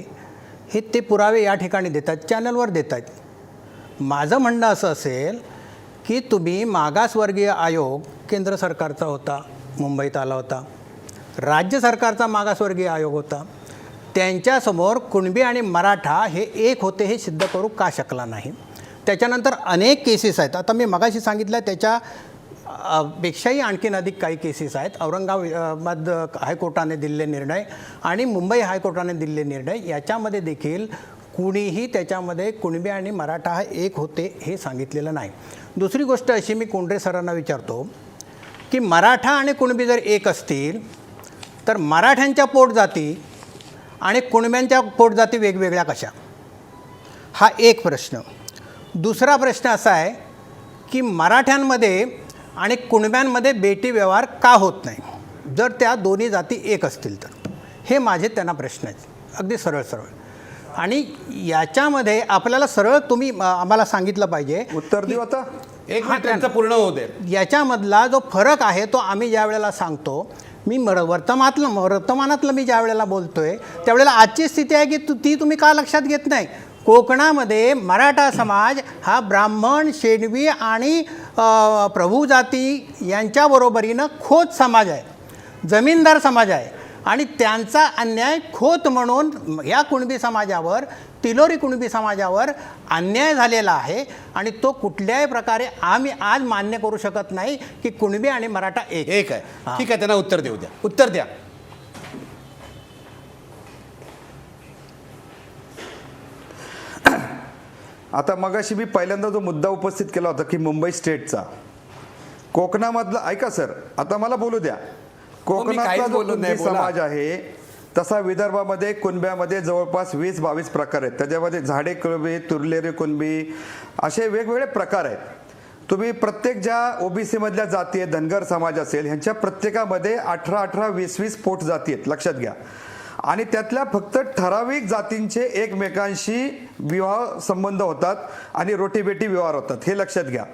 हे ते पुरावे या ठिकाणी देतात, चॅनलवर देत आहेत. माझं म्हणणं असं असेल की तुम्ही मागासवर्गीय आयोग केंद्र सरकारचा होता, मुंबईत आला होता, राज्य सरकारचा मागासवर्गीय आयोग होता, त्यांच्यासमोर कुणबी आणि मराठा हे एक होते हे सिद्ध करू का शकला नाही? त्याच्यानंतर अनेक केसेस आहेत. आता मी मगाशी सांगितलं त्याच्या पेक्षाही आणखीन अधिक काही केसेस आहेत. औरंगाबाद हायकोर्टाने दिलेले निर्णय आणि मुंबई हायकोर्टाने दिलेले निर्णय, याच्यामध्ये देखील कुणीही त्याच्यामध्ये कुणबी आणि मराठा हा एक होते हे सांगितलेलं नाही. दुसरी गोष्ट अशी, मी कोंडरे सरांना विचारतो की मराठा आणि कुणबी जर एक असतील तर मराठ्यांच्या पोटजाती आणि कुणब्यांच्या पोटजाती वेगवेगळ्या कशा? हा एक प्रश्न. दुसरा प्रश्न असा आहे की मराठ्यांमध्ये आणि कुणब्यांमध्ये बेटी व्यवहार का होत नाही जर त्या दोन्ही जाती एक असतील तर? हे माझे त्यांना प्रश्न आहेत, अगदी सरळ सरळ. आणि याच्यामध्ये आपल्याला सरळ तुम्ही आम्हाला सांगितलं पाहिजे. उत्तर देऊ आता? एक मिनिट त्यांचं पूर्ण होऊ दे. याच्यामधला जो फरक आहे तो आम्ही ज्या वेळेला सांगतो, मी वर्तमानातलं मी ज्या वेळेला बोलतोय त्यावेळेला आजची स्थिती आहे की ती तुम्ही का लक्षात घेत नाही? कोकणामध्ये मराठा समाज हा ब्राह्मण, शेणवी आणि प्रभू जाती यांच्याबरोबरीनं खोत समाज आहे, जमीनदार समाज आहे, आणि त्यांचा अन्याय खोत म्हणून या कुणबी समाजावर, तिलोरी कुणबी समाजावर अन्याय झालेला आहे. आणि तो कुठल्याही प्रकारे आम्ही आज मान्य करू शकत नाही की कुणबी आणि मराठा एक आहे. ठीक आहे, त्यांना उत्तर देऊ द्या. उत्तर द्या. आता मगाशी मी पहिल्यांदा जो मुद्दा उपस्थित केला होता की मुंबई स्टेटचा, कोकणामधला, ऐका सर, आता मला बोलू द्या. कोकणातला जो कुणबी समाज आहे तसा विदर्भामध्ये कुणब्यामध्ये जवळपास 20-22 प्रकार आहेत. त्याच्यामध्ये झाडे कुणबी, तुर्लेरी कुणबी असे वेगवेगळे प्रकार आहेत. तुम्ही प्रत्येक ज्या ओबीसी मधल्या जाती आहेत, धनगर समाज असेल, ह्यांच्या प्रत्येकामध्ये 18-18, 20-20 पोट जाती आहेत, लक्षात घ्या. आणि त्यातल्या फक्त ठराविक जातींचे एकमेकांशी विवाह संबंध होतात आणि रोटीबेटी व्यवहार होतात, हे लक्षात घ्या.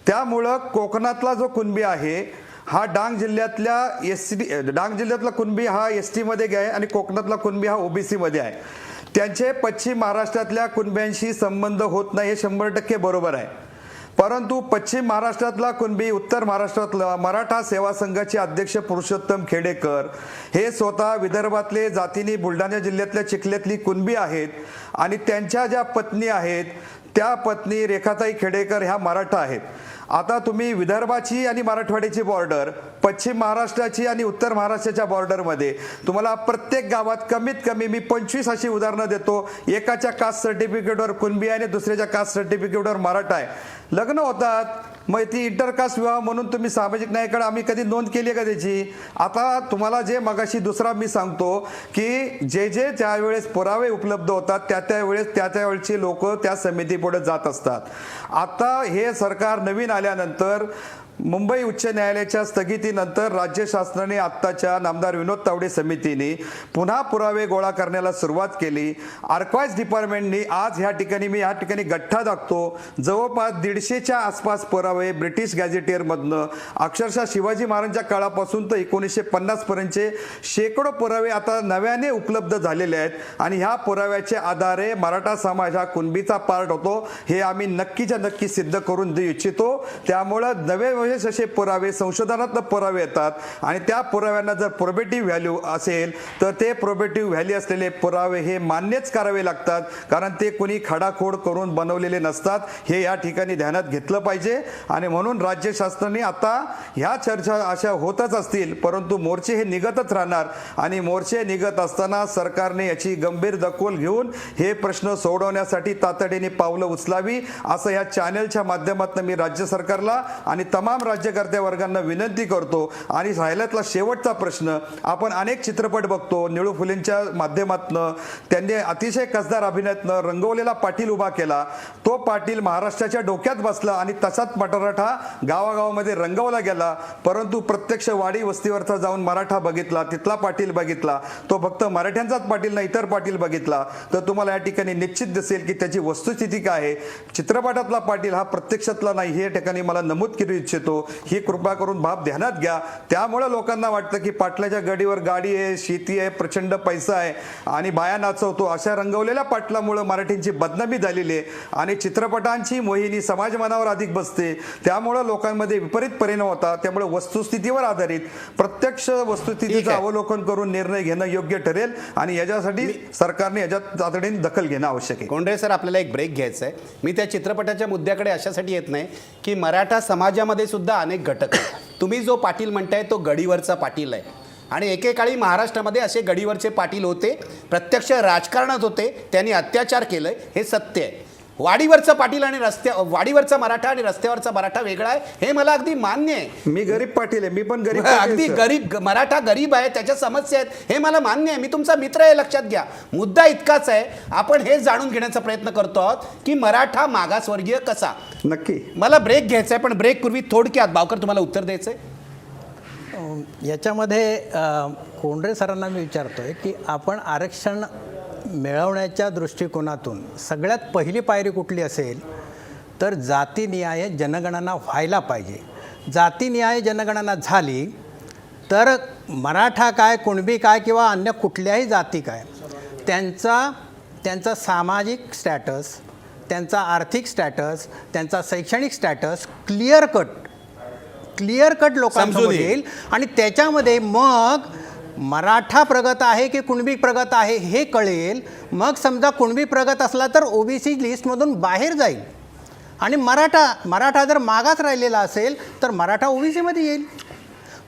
त्यामुळं कोकणातला जो कुणबी आहे हा डांग जिल्ह्यातला कुणबी हा ST मध्ये आहे आणि कोकणातला कुणबी हा OBC मध्ये आहे. त्यांचे पश्चिम महाराष्ट्रातल्या कुणब्यांशी संबंध होत नाही, हे 100% बरोबर आहे. परंतु पश्चिम महाराष्ट्रातला कुणबी, उत्तर महाराष्ट्रातला मराठा सेवा संघाचे अध्यक्ष पुरुषोत्तम खेडेकर हे स्वतः विदर्भातले जातीने बुलढाणा जिल्ह्यातल्या चिखल्यातली कुणबी आहेत आणि त्यांच्या ज्या पत्नी आहेत त्या पत्नी रेखाताई खेडेकर ह्या मराठा आहेत. आता तुम्ही विदर्भाची आणि मराठवाड्याची बॉर्डर, पश्चिम महाराष्ट्राची आणि उत्तर महाराष्ट्राच्या बॉर्डरमध्ये तुम्हाला प्रत्येक गावात कमीत कमी मी 25 अशी उदाहरणं देतो. एकाच्या कास्ट सर्टिफिकेटवर कुणबी आहे आणि दुसऱ्याच्या कास्ट सर्टिफिकेटवर मराठा आहे, लग्न होतात. मग ती इंटरकास्ट विवाह म्हणून तुम्ही सामाजिक न्यायाकडे आम्ही कधी नोंद केली का त्याची? आता तुम्हाला जे मगाशी दुसरा मी सांगतो की जे त्यावेळेस पुरावे उपलब्ध होतात त्यावेळेस त्यावेळेची लोक त्या समितीपुढे जात असतात. आता हे सरकार नवीन आल्यानंतर मुंबई उच्च न्यायालयाच्या स्थगितीनंतर राज्य शासनाने आत्ताच्या नामदार विनोद तावडे समितीने पुन्हा पुरावे गोळा करण्याला सुरुवात केली. आर्काइव्ज डिपार्टमेंटनी आज ह्या ठिकाणी गठ्ठा दाखतो, जवळपास 150च्या आसपास पुरावे ब्रिटिश गॅझेटियरमधनं अक्षरशः शिवाजी महाराजांच्या काळापासून तर 1950 पर्यंतचे शेकडो पुरावे आता नव्याने उपलब्ध झालेले आहेत. आणि ह्या पुराव्याच्या आधारे मराठा समाज हा कुणबीचा पार्ट होतो हे आम्ही नक्कीच्या नक्की सिद्ध करून देऊ इच्छितो. त्यामुळं नवे निर्दोष असे पुरावे संशोधनातनं पुरावे येतात आणि त्या पुराव्यांना जर प्रोबेटिव्ह व्हॅल्यू असेल तर ते प्रोबेटिव्ह व्हॅल्यू असलेले पुरावे हे मान्यच करावे लागतात, कारण ते कोणी खडाखोड करून बनवलेले नसतात. हे या ठिकाणी ध्यानात घेतलं पाहिजे. आणि म्हणून राज्य शासनाने आता ह्या चर्चा अशा होतच असतील, परंतु मोर्चे हे निघतच राहणार आणि मोर्चे निघत असताना सरकारने याची गंभीर दखल घेऊन हे प्रश्न सोडवण्यासाठी तातडीने पावलं उचलावी असं या चॅनलच्या माध्यमातून मी राज्य सरकारला आणि तमाम राज्यकर्त्या वर्गांना विनंती करतो. आणि राहिल्यातला शेवटचा प्रश्न, आपण अनेक चित्रपट बघतो, निळू फुलेंच्या माध्यमातून त्यांनी अतिशय कसदार अभिनयातनं रंगवलेला पाटील उभा केला. तो पाटील महाराष्ट्राच्या डोक्यात बसला आणि तसाच मराठा गावागावामध्ये रंगवला गेला. परंतु प्रत्यक्ष वाडी वस्तीवरचा जाऊन मराठा बघितला, तिथला पाटील बघितला, तो फक्त मराठ्यांचाच पाटील नाही इतर पाटील बघितला तर तुम्हाला या ठिकाणी निश्चित दिसेल की त्याची वस्तुस्थिती काय आहे. चित्रपटातला पाटील हा प्रत्यक्षातला नाही हे ठिकाणी मला नमूद करू इच्छितो. ही कृपा करून बाब ध्यानात घ्या. त्यामुळे लोकांना वाटतं की पाटलाच्या गाडीवर गाडी आहे, शेती आहे, प्रचंड पैसा आहे आणि बाया नाचवतो. अशा रंगवलेल्या पाटलामुळे मराठींची बदनामी झालेली आहे आणि चित्रपटांची मोहिनी समाज मनावर अधिक बसते. त्यामुळे लोकांमध्ये विपरीत परिणाम होतात. त्यामुळे वस्तुस्थितीवर आधारित प्रत्यक्ष वस्तुस्थितीचं अवलोकन करून निर्णय घेणं योग्य ठरेल आणि याच्यासाठी सरकारने याच्यात तातडीने दखल घेणं आवश्यक आहे. कोंडरे सर, आपल्याला एक ब्रेक घ्यायचा आहे. मी त्या चित्रपटाच्या मुद्द्याकडे अशासाठी येत नाही की मराठा समाजामध्ये सुद्धा अनेक घटक आहेत. तुम्ही जो पाटील म्हणताय तो गडीवरचा पाटील आहे आणि एकेकाळी महाराष्ट्रामध्ये असे गडीवरचे पाटील होते, प्रत्यक्ष राजकारणात होते, त्यांनी अत्याचार केलंय, हे सत्य आहे. वाडीवरचा पाटील आणि वाडीवरचा मराठा आणि रस्त्यावरचा मराठा वेगळा आहे, हे मला अगदी मान्य आहे. मी गरीब पाटील आहे, मी पण गरीब अगदी गरीब मराठा गरीब आहे, त्याच्या समस्या आहेत, हे मला मान्य आहे. मी तुमचा मित्र आहे, लक्षात घ्या. मुद्दा इतकाच आहे, आपण हे जाणून घेण्याचा प्रयत्न करतो आहोत की मराठा मागासवर्गीय कसा. नक्की मला ब्रेक घ्यायचा आहे, पण ब्रेक पूर्वी थोडक्यात भावकर तुम्हाला उत्तर द्यायचं आहे. याच्यामध्ये कोंडरे सरांना मी विचारतोय की आपण आरक्षण मिळवण्याच्या दृष्टिकोनातून सगळ्यात पहिली पायरी कुठली असेल तर जातीनिहाय जनगणना व्हायला पाहिजे. जातीनिहाय जनगणना झाली तर मराठा काय, कुणबी काय किंवा अन्य कुठल्याही जाती काय, त्यांचा सामाजिक स्टॅटस, त्यांचा आर्थिक स्टॅटस, त्यांचा शैक्षणिक स्टॅटस क्लिअर कट लोकांसमोर येईल आणि त्याच्यामध्ये मग मराठा प्रगत आहे की कुणबी प्रगत आहे हे कळेल. मग समजा कुणबी प्रगत असला तर ओबीसी लिस्टमधून बाहेर जाईल आणि मराठा जर मागास राहिलेला असेल तर मराठा ओबीसीमध्ये येईल.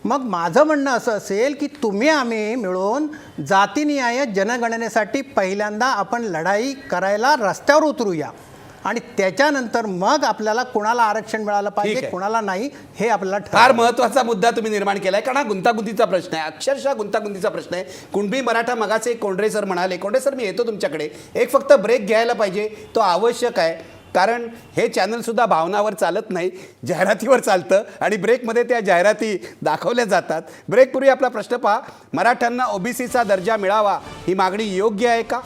मग माझं म्हणणं असं असेल की आम्ही मिळून जातीनिहाय जनगणनेसाठी पहिल्यांदा आपण लढाई करायला रस्त्यावर उतरूया आणि त्याच्यानंतर मग आपल्याला कोणाला आरक्षण मिळालं पाहिजे, कोणाला नाही, हे आपल्याला फार महत्त्वाचा मुद्दा तुम्ही निर्माण केलाय, कारण हा गुंतागुंतीचा प्रश्न आहे, अक्षरशः गुंतागुंतीचा प्रश्न आहे. कुणबी मराठा मगाचे कोंडरे सर म्हणाले. कोंडरे सर, मी येतो तुमच्याकडे. एक फक्त ब्रेक घ्यायला पाहिजे, तो आवश्यक आहे, कारण हे चॅनलसुद्धा भावनावर चालत नाही, जाहिरातीवर चालतं आणि ब्रेकमध्ये त्या जाहिराती दाखवल्या जातात. ब्रेकपूर्वी आपला प्रश्न पहा, मराठ्यांना ओबीसीचा दर्जा मिळावा ही मागणी योग्य आहे का?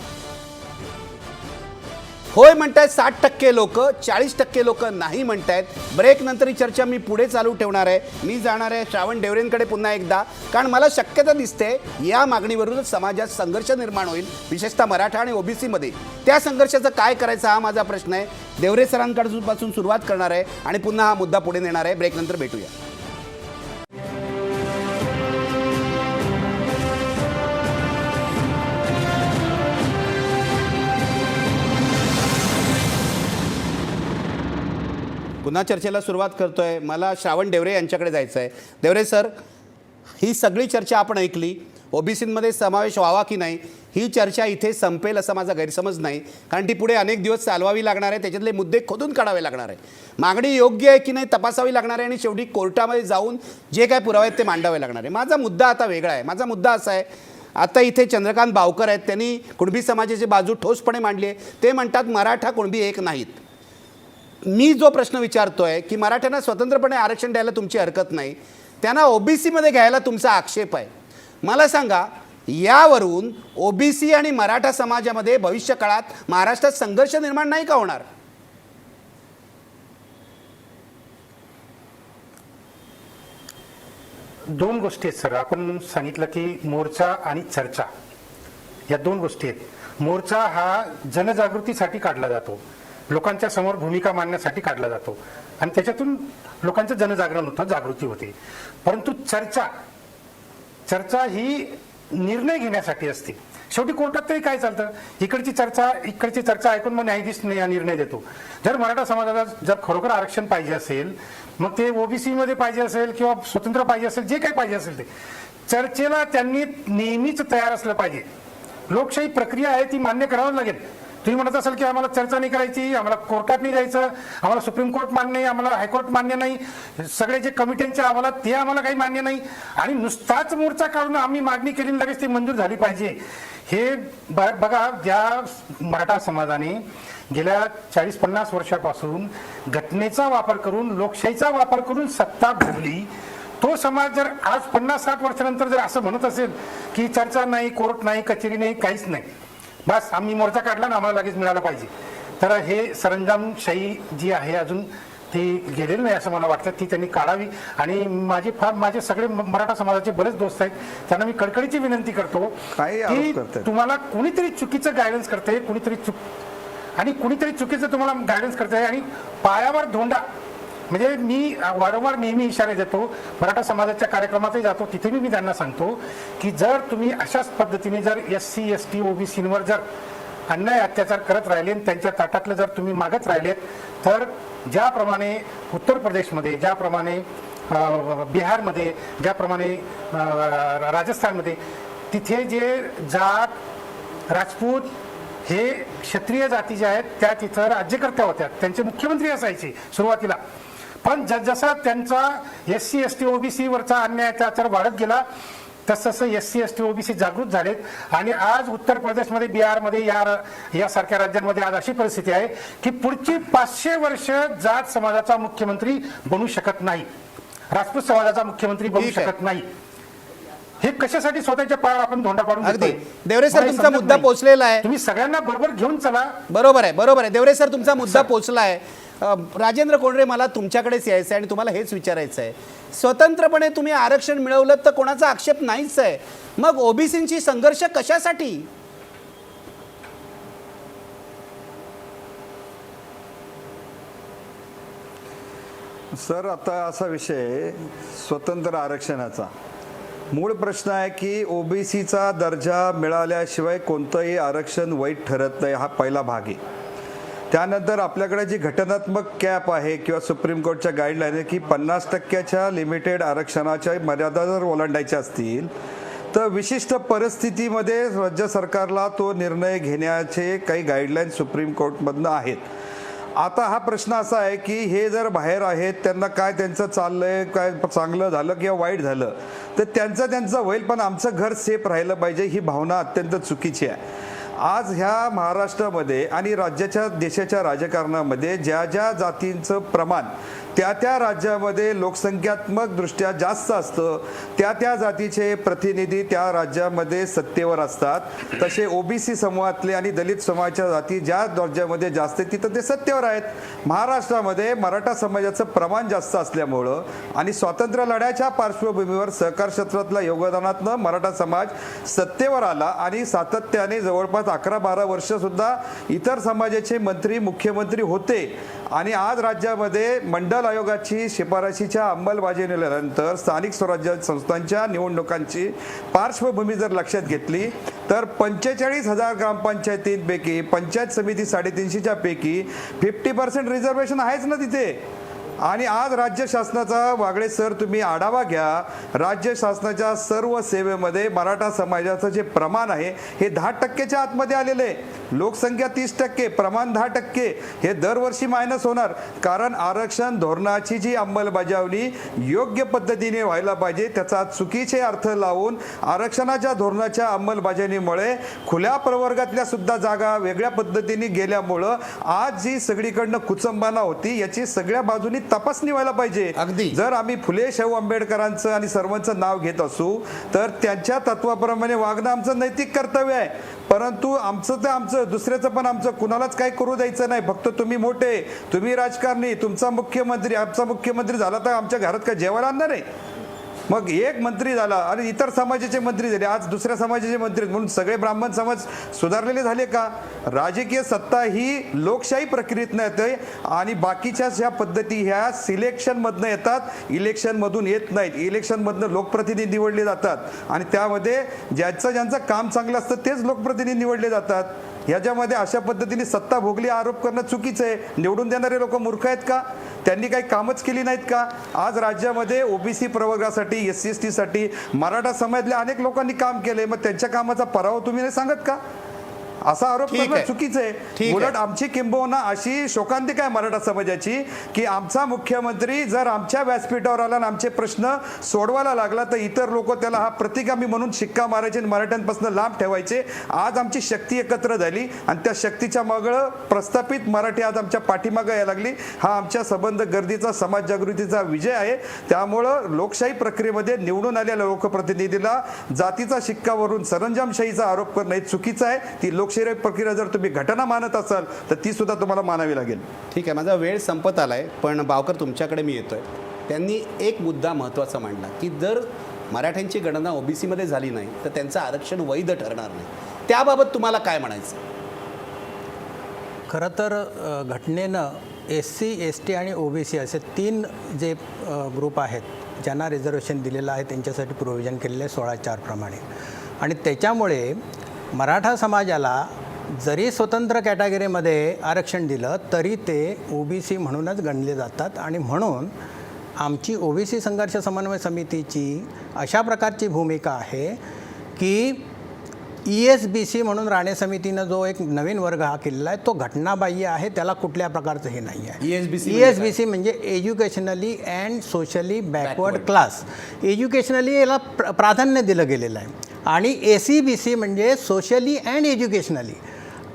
होय म्हणतायत 60% लोक, 40% लोक नाही म्हणतायत. ब्रेक नंतर ही चर्चा मी पुढे चालू ठेवणार आहे. मी जाणार आहे श्रावण डेवरेंकडे पुन्हा एकदा, कारण मला शक्यता दिसते या मागणीवरून समाजात संघर्ष निर्माण होईल, विशेषतः मराठा आणि ओबीसीमध्ये. त्या संघर्षाचं काय करायचं हा माझा प्रश्न आहे. देवरे सरांपासून सुरुवात करणार आहे आणि पुन्हा हा मुद्दा पुढे नेणार आहे. ब्रेक नंतर भेटूया. पुन्हा चर्चेला सुरुवात करतोय. मला श्रावण डेवरे यांच्याकडे जायचं आहे. डेवरे सर, ही सगळी चर्चा आपण ऐकली. ओबीसीमध्ये समावेश व्हावा की नाही ही चर्चा इथे संपेल असा माझा गैरसमज नाही, कारण ती पुढे अनेक दिवस चालवावी लागणार आहे. त्याच्यातले मुद्दे खोदून काढावे लागणार आहे. मागणी योग्य आहे की नाही तपासावी लागणार आहे आणि शेवटी कोर्टामध्ये जाऊन जे काय पुरावे आहेत ते मांडावे लागणार आहे. माझा मुद्दा आता वेगळा आहे. माझा मुद्दा असा आहे, आता इथे चंद्रकांत बावकर आहेत, त्यांनी कुणबी समाजाची बाजू ठोसपणे मांडली आहे. ते म्हणतात मराठा कुणबी एक नाहीत. मी जो प्रश्न विचारतोय की मराठ्यांना स्वतंत्रपणे आरक्षण द्यायला तुमची हरकत नाही, त्यांना ओबीसीमध्ये घ्यायला तुमचा आक्षेप आहे. मला सांगा, यावरून ओबीसी आणि मराठा समाजामध्ये भविष्य काळात महाराष्ट्रात संघर्ष निर्माण नाही का होणार? दोन गोष्टी आहेत सर. आपण सांगितलं की मोर्चा आणि चर्चा या दोन गोष्टी आहेत. मोर्चा हा जनजागृतीसाठी काढला जातो, लोकांच्या समोर भूमिका मांडण्यासाठी काढला जातो आणि त्याच्यातून लोकांचं जनजागरण होतं, जागृती होते. परंतु चर्चा ही निर्णय घेण्यासाठी असते. शेवटी कोर्टात तरी काय चालतं, इकडची चर्चा ऐकून मग न्यायाधीश निर्णय देतो. जर मराठा समाजाला जर खरोखर आरक्षण पाहिजे असेल, मग ते ओबीसी मध्ये पाहिजे असेल किंवा स्वतंत्र पाहिजे असेल, जे काही पाहिजे असेल ते चर्चेला त्यांनी नेहमीच तयार असलं पाहिजे. लोकशाही प्रक्रिया आहे ती मान्य करावं लागेल. तुम्ही म्हणत असाल की आम्हाला चर्चा नाही करायची, आम्हाला कोर्टात नाही जायचं, आम्हाला सुप्रीम कोर्ट मान्य नाही, आम्हाला हायकोर्ट मान्य नाही, सगळे जे कमिट्यांचे अहवाल ते आम्हाला काही मान्य नाही, आणि नुसताच मोर्चा काढून आम्ही मागणी केली लगेच ती मंजूर झाली पाहिजे. हे बघा, ज्या मराठा समाजाने गेल्या 40-50 वर्षापासून घटनेचा वापर करून, लोकशाहीचा वापर करून सत्ता भोगली, तो समाज जर आज 50-60 वर्षानंतर जर असं म्हणत असेल की चर्चा नाही, कोर्ट नाही, कचेरी नाही, काहीच नाही, बस आम्ही मोर्चा काढला ना आम्हाला लगेच मिळालं पाहिजे, तर हे सरंजामशाही जी आहे अजून ती गेलेली नाही असं मला वाटतं. ती त्यांनी काढावी. आणि माझे सगळे मराठा समाजाचे बरेच दोस्त आहेत, त्यांना मी कळकळीची विनंती करतो की तुम्हाला कुणीतरी चुकीचं गायडन्स करते, कुणीतरी चुकीचं तुम्हाला गायडन्स करते आणि पायावर धोंडा. म्हणजे मी वारंवार नेहमी इशारे देतो, मराठा समाजाच्या कार्यक्रमातही जातो, तिथे मी त्यांना सांगतो की जर तुम्ही अशाच पद्धतीने जर SC ST OBCवर जर अन्याय अत्याचार करत राहिले आणि त्यांच्या ताटातलं जर तुम्ही मागत राहिलेत, तर ज्याप्रमाणे उत्तर प्रदेशमध्ये, ज्याप्रमाणे बिहारमध्ये, ज्याप्रमाणे राजस्थानमध्ये, तिथे जे जाट, राजपूत हे क्षत्रिय जाती ज्या आहेत त्या तिथं राज्यकर्त्या होत्या, त्यांचे मुख्यमंत्री असायचे सुरुवातीला. पण जसा त्यांचा SC ST OBC वरचा अन्याय अत्याचार वाढत गेला, तसं SC ST OBC जागृत झालेत. आणि आज उत्तर प्रदेशमध्ये, बिहारमध्ये, यासारख्या राज्यांमध्ये आज अशी परिस्थिती आहे की पुढची 500 वर्ष जाट समाजाचा मुख्यमंत्री बनू शकत नाही, राजपूत समाजाचा मुख्यमंत्री बनू शकत नाही. हे कशासाठी स्वतःच्या पायावर आपण धोंडा पाडून अगदी देतोय? देवरे सर, तुमचा मुद्दा पोहोचलेला आहे. तुम्ही सगळ्यांना बरोबर घेऊन चला. बरोबर आहे देवरे सर, तुमचा मुद्दा पोहोचला आहे. राजेंद्र कोंडरे, मला तुमच्याकडेच यायचं आहे आणि तुम्हाला हेच विचारायचं आहे. स्वतंत्रपणे तुम्ही आरक्षण मिळवलं तर कोणाचा आक्षेप नाहीच आहे, मग ओबीसींची संघर्ष कशासाठी? सर, आता असा विषय स्वतंत्र आरक्षणाचा मूळ प्रश्न आहे की ओबीसीचा दर्जा मिळाल्याशिवाय कोणतंही आरक्षण वैध ठरत नाही, हा पहिला भाग आहे. त्यानंतर आपल्याकडे जी घटनात्मक कॅप आहे किंवा सुप्रीम कोर्टच्या गाईडलाईन आहे की 50% लिमिटेड आरक्षणाच्या मर्यादा जर ओलांडायच्या असतील तर विशिष्ट परिस्थितीमध्ये राज्य सरकारला तो निर्णय घेण्याचे काही गाईडलाईन सुप्रीम कोर्टमधनं आहेत. आता हा प्रश्न असा आहे की हे जर बाहेर आहेत, त्यांना काय त्यांचं चाललंय, काय चांगलं झालं किंवा वाईट झालं तर त्यांचं होईल, पण आमचं घर सेफ राहिलं पाहिजे, ही भावना अत्यंत चुकीची आहे. आज ह्या महाराष्ट्रामध्ये आणि राज्याच्या देशाच्या राजकारणामध्ये ज्या जातींचं प्रमाण त्या राज्यामध्ये लोकसंख्यात्मक दृष्ट्या जास्त असतं, त्या जातीचे प्रतिनिधी त्या राज्यामध्ये सत्तेवर असतात. तसे ओबीसी समूहातले आणि दलित समाजाच्या जाती ज्या राज्यामध्ये जास्त आहेत तिथं ते सत्तेवर आहेत. महाराष्ट्रामध्ये मराठा समाजाचं प्रमाण जास्त असल्यामुळं आणि स्वातंत्र्य लढ्याच्या पार्श्वभूमीवर सहकार क्षेत्रातल्या योगदानातनं मराठा समाज सत्तेवर आला आणि सातत्याने जवळपास 11-12 वर्षसुद्धा इतर समाजाचे मंत्री, मुख्यमंत्री होते. आणि आज राज्यामध्ये मंडल आयोगाची शिफारशीच्या अंमलबजावणीनंतर स्थानिक स्वराज्य संस्थांच्या निवडणुकांची पार्श्वभूमी जर लक्षात घेतली तर 45,000 ग्रामपंचायतींपैकी पंचायत समिती 350च्या पैकी 50% रिझर्वेशन आहेच ना तिथे. आणि आज राज्य शासनाचा, वागळे सर तुम्ही आढावा घ्या, राज्य शासनाच्या सर्व सेवेमध्ये मराठा समाजाचं जे प्रमाण आहे हे 10%च्या आतमध्ये आलेलं आहे. लोकसंख्या 30%, प्रमाण 10%, हे दरवर्षी मायनस होणार. कारण आरक्षण धोरणाची जी अंमलबजावणी योग्य पद्धतीने व्हायला पाहिजे त्याचा चुकीचे अर्थ लावून आरक्षणाच्या धोरणाच्या अंमलबजावणीमुळे खुल्या प्रवर्गातल्या सुद्धा जागा वेगळ्या पद्धतीने गेल्यामुळं आज जी सगळीकडनं कुचंबाना होती याची सगळ्या बाजूनी तपासणी व्हायला पाहिजे. अगदी. जर आम्ही फुले शाहू आंबेडकरांचं आणि सर्वांचं नाव घेत असू तर त्यांच्या तत्वाप्रमाणे वागणं आमचं नैतिक कर्तव्य आहे. परंतु आमचं तर आमचं, दुसऱ्याचं पण आमचं, कुणालाच काही करू द्यायचं नाही. फक्त तुम्ही मोठे, तुम्ही राजकारणी, तुमचा मुख्यमंत्री, आमचा मुख्यमंत्री झाला तर आमच्या घरात काय जेवायला आणणार आहे? मग एक मंत्री झाला आणि इतर समाजाचे मंत्री झाले, आज दुसऱ्या समाजाचे मंत्री म्हणून सगळे ब्राह्मण समाज सुधारलेले झाले का? राजकीय सत्ता ही लोकशाही प्रक्रियेतनं येते आणि बाकीच्या ज्या पद्धती ह्या सिलेक्शनमधनं येतात, इलेक्शनमधून येत नाहीत. इलेक्शनमधनं लोकप्रतिनिधी निवडले जातात आणि त्यामध्ये ज्यांचं काम चांगलं असतं तेच लोकप्रतिनिधी निवडले जातात. ह्याच्यामध्ये अशा पद्धतीने सत्ता भोगली आरोप करणं चुकीचं आहे. निवडून देणारे लोक मूर्ख आहेत का? त्यांनी काही कामच केली नाहीत का? आज राज्यामध्ये ओबीसी प्रवर्गासाठी, SC ST साठी मराठा समाजातल्या अनेक लोकांनी काम केले, मग त्यांच्या कामाचा पराभव तुम्ही नाही सांगत का? असा आरोप ठीक करणं आहे. चुकीचं ठीक आहे. आहे. उलट आमची किंबहुना अशी शोकांतिका आहे मराठा समाजाची की आमचा मुख्यमंत्री जर आमच्या व्यासपीठावर आला आणि आमचे प्रश्न सोडवायला लागला तर इतर लोक त्याला हा प्रतिगामी म्हणून शिक्का मारायचे आणि मराठ्यांपासून लांब ठेवायचे. आज आमची शक्ती एकत्र झाली आणि त्या शक्तीच्या मागं प्रस्थापित मराठी आज आमच्या पाठीमागं यायला लागली. हा आमच्या संबंध गर्दीचा समाज जागृतीचा विजय आहे. त्यामुळं लोकशाही प्रक्रियेमध्ये निवडून आलेल्या लोकप्रतिनिधीला जातीचा शिक्कावरून सरंजामशाहीचा आरोप करणं हे चुकीचं आहे. ती लोकशाही प्रक्रिया जर तुम्ही घटना मानत असाल तर ती सुद्धा तुम्हाला मानावी लागेल. ठीक आहे, माझा वेळ संपत आलाय, पण बावकर तुमच्याकडे मी येतोय. त्यांनी एक मुद्दा महत्त्वाचा मांडला की जर मराठ्यांची गणना ओबीसीमध्ये झाली नाही तर त्यांचं आरक्षण वैध ठरणार नाही. त्याबाबत तुम्हाला काय म्हणायचं? खरं तर घटनेनं SC ST आणि OBC असे 3 जे ग्रुप आहेत ज्यांना रिझर्वेशन दिलेलं आहे त्यांच्यासाठी प्रोव्हिजन केलेलं आहे 16(4) प्रमाणे. आणि त्याच्यामुळे मराठा समाजाला जरी स्वतंत्र कॅटेगरीमध्ये आरक्षण दिलं तरी ते OBC म्हणूनच गणले जातात. आणि म्हणून आमची OBC संघर्ष समन्वय समितीची अशा प्रकारची भूमिका आहे की ESBC म्हणून राणे समितीनं जो एक नवीन वर्ग हा केलेला आहे तो घटनाबाह्य आहे, त्याला कुठल्या प्रकारचं हे नाही आहे. ESBC म्हणजे educationally and socially backward class. Educationally याला प्राधान्य दिलं गेलेलं आहे. आणि SEBC म्हणजे सोशली अँड एज्युकेशनली.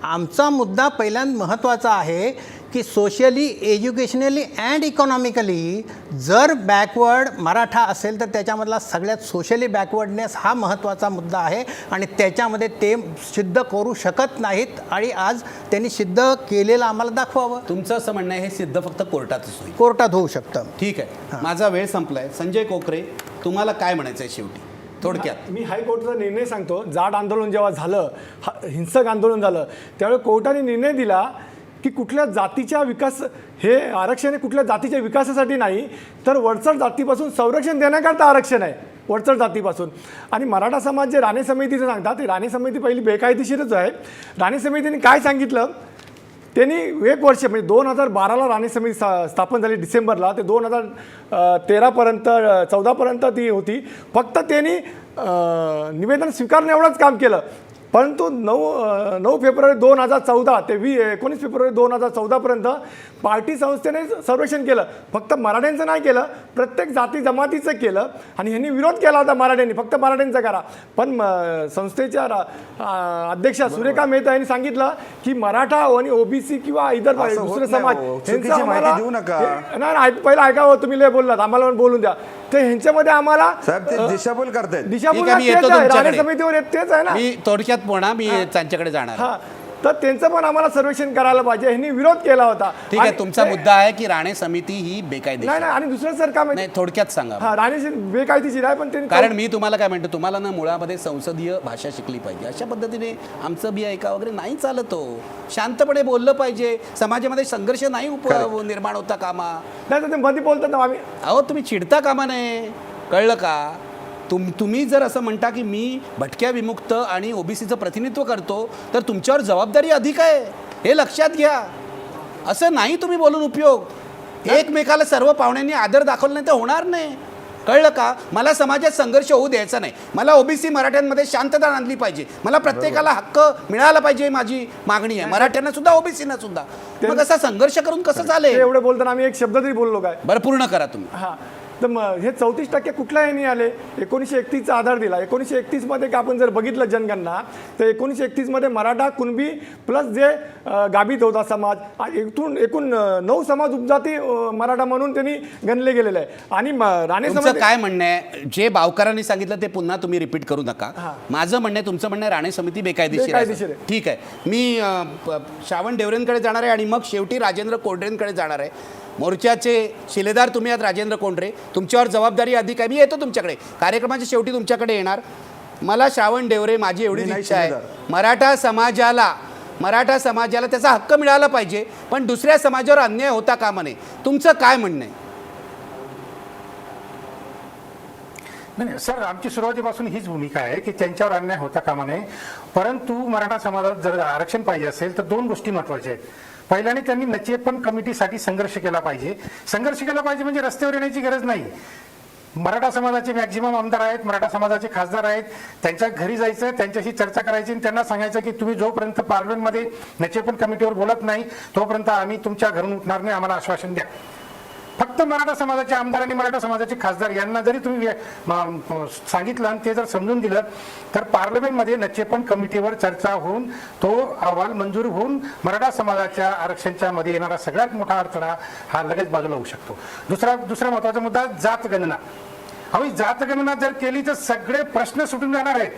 आमचा मुद्दा पहिल्यांदा महत्त्वाचा आहे की सोशली, एज्युकेशनली अँड इकॉनॉमिकली जर बॅकवर्ड मराठा असेल तर त्याच्यामधला सगळ्यात सोशली बॅकवर्डनेस हा महत्त्वाचा मुद्दा आहे आणि त्याच्यामध्ये ते सिद्ध करू शकत नाहीत. आणि आज त्यांनी सिद्ध केलेलं आम्हाला दाखवावं. तुमचं असं म्हणणं आहे हे सिद्ध फक्त कोर्टातच होईल? कोर्टात होऊ शकतं. ठीक आहे, माझा वेळ संपलाय. संजय कोकरे, तुम्हाला काय म्हणायचं आहे शेवटी थोडक्यात? मी हायकोर्टाचा निर्णय सांगतो. जाट आंदोलन जेव्हा झालं, हिंसक आंदोलन झालं, त्यावेळी कोर्टाने निर्णय दिला की कुठल्या जातीच्या विकास, हे आरक्षण हे कुठल्या जातीच्या विकासासाठी नाही तर वरचढ जातीपासून संरक्षण देण्याकरता आरक्षण आहे, वरचढ जातीपासून. आणि मराठा समाज जे राणे समितीचं सांगतात, ते राणे समिती पहिली बेकायदेशीरच आहे. राणे समितीने काय सांगितलं, त्यांनी 1 वर्ष म्हणजे 2012ला राणे समिती स्थापन झाली डिसेंबरला, ते 2013पर्यंत 14पर्यंत ती होती. फक्त त्यांनी निवेदन स्वीकारणं एवढंच काम केलं. परंतु 9 फेब्रुवारी 2014 ते 19 फेब्रुवारी 2014पर्यंत पार्टी संस्थेने सर्वेक्षण केलं. फक्त मराठ्यांचं नाही केलं, प्रत्येक जाती जमातीचं केलं. आणि ह्यांनी विरोध केला होता मराठ्यांनी, फक्त मराठ्यांचा करा. पण संस्थेच्या अध्यक्षा सुरेखा मेहता यांनी सांगितलं की मराठा आणि OBC किंवा इतर दुसरे समाज चुकीची माहिती देऊ नका. नाही, पहिलं ऐकावं, तुम्ही लय बोललात, आम्हाला पण बोलून द्या. ते ह्यांच्यामध्ये आम्हाला साहेब ते दिशाभूल करतायत. दिशाभूल ठीक आहे, मी येतो तेच आहे, राणे तुमच्याकडे. समितीवर तेच आहे ना. मी थोडक्यात म्हणा, मी त्यांच्याकडे जाणार. हा, तर त्यांचं पण आम्हाला सर्वेक्षण करायला पाहिजे. ह्यांनी विरोध केला होता. ठीक आहे, आणि तुमचा मुद्दा आहे की राणे समिती ही बेकायदेशीर नाही, आणि दुसरं सर काय नाही, थोडक्यात सांगा. हा, राणे बेकायदेशीर आहे, पण त्यांनी कारण मी तुम्हाला काय म्हणतो, तुम्हाला ना मुळामध्ये संसदीय भाषा शिकली पाहिजे. अशा पद्धतीने आमचं बी ऐका वगैरे नाही चालत. हो, शांतपणे बोललं पाहिजे. समाजामध्ये संघर्ष नाही निर्माण होता कामा. नाही तर ते मध्ये बोलतात ना आम्ही. अहो, तुम्ही चिडता कामा नये, कळलं का? तुम्ही जर असं म्हणता की मी भटक्या विमुक्त आणि OBCचं प्रतिनिधित्व करतो तर तुमच्यावर जबाबदारी अधिक आहे, हे लक्षात घ्या. असं नाही तुम्ही बोलून उपयोग. एकमेकाला सर्व पाहुण्यांनी आदर दाखवला नाही तर होणार नाही, कळलं का? मला समाजात संघर्ष होऊ द्यायचा नाही. मला OBC मराठ्यांमध्ये शांतता आणली पाहिजे. मला प्रत्येकाला हक्क मिळाला पाहिजे, माझी मागणी आहे. मराठ्यांना सुद्धा OBCना सुद्धा. मग असा संघर्ष करून कसं ते चालेल? एवढे बोलताना आम्ही एक शब्द तरी बोललो काय? बरं, पूर्ण करा तुम्ही. हा, तर मग हे 34% कुठल्या ह्यानी आले? 1931चा आधार दिला. 1931मध्ये आपण जर बघितलं जनगणना तर 1931मध्ये मराठा, कुणबी प्लस जे गाभित होता समाज, एकूण 9 समाज उपजाती मराठा म्हणून त्यांनी गणले गेलेले आहे. आणि राणे तुमचं समाज काय म्हणणं आहे? जे बावकरांनी सांगितलं ते पुन्हा तुम्ही रिपीट करू नका. माझं म्हणणं आहे, तुमचं म्हणणं आहे राणे समिती बेकायदेशीर बेकायदेशीर आहे. आहे. ठीक आहे, मी श्रावण डेवरेंकडे जाणार आहे आणि मग शेवटी राजेंद्र कोंढरेंकडे जाणार आहे. मोर्चाचे शिलेदार तुम्ही आहात राजेंद्र कोंढरे. तुमच्यावर जबाबदारी अधिक आहे. मी येतो तुमच्याकडे, कार्यक्रमाच्या शेवटी तुमच्याकडे येणार. मला श्रावण डेवरे, माझी एवढीच मी नाही इच्छा आहे, शिलेदार. मराठा समाजाला त्याचा हक्क मिळाला पाहिजे, पण दुसऱ्या समाजावर अन्याय होता कामा नये. तुमचं काय म्हणणं आहे? नाही सर, आमची सुरुवातीपासून हीच भूमिका आहे की त्यांच्यावर अन्याय होता कामा नये. परंतु मराठा समाजात जर आरक्षण पाहिजे असेल तर दोन गोष्टी महत्त्वाच्या आहेत. पहिल्याने त्यांनी नचेपण कमिटीसाठी संघर्ष केला पाहिजे. संघर्ष केला पाहिजे म्हणजे रस्त्यावर येण्याची गरज नाही. मराठा समाजाचे मॅक्झिमम आमदार आहेत, मराठा समाजाचे खासदार आहेत, त्यांच्या घरी जायचं, त्यांच्याशी चर्चा करायची आणि त्यांना सांगायचं की तुम्ही जोपर्यंत पार्लमेंटमध्ये नचेपण कमिटीवर बोलत नाही तोपर्यंत आम्ही तुमच्या घरून उठणार नाही, आम्हाला आश्वासन द्या. फक्त मराठा समाजाचे आमदार आणि मराठा समाजाचे खासदार यांना जरी तुम्ही सांगितलं आणि ते जर समजून दिलं तर पार्लमेंटमध्ये नचेपण कमिटीवर चर्चा होऊन तो अहवाल मंजूर होऊन मराठा समाजाच्या आरक्षणाच्या मध्ये येणारा सगळ्यात मोठा अडथळा हा लगेच बाजूला होऊ शकतो. दुसरा महत्वाचा मुद्दा जातगणना. जातगणना जर केली तर सगळे प्रश्न सुटून जाणार आहेत.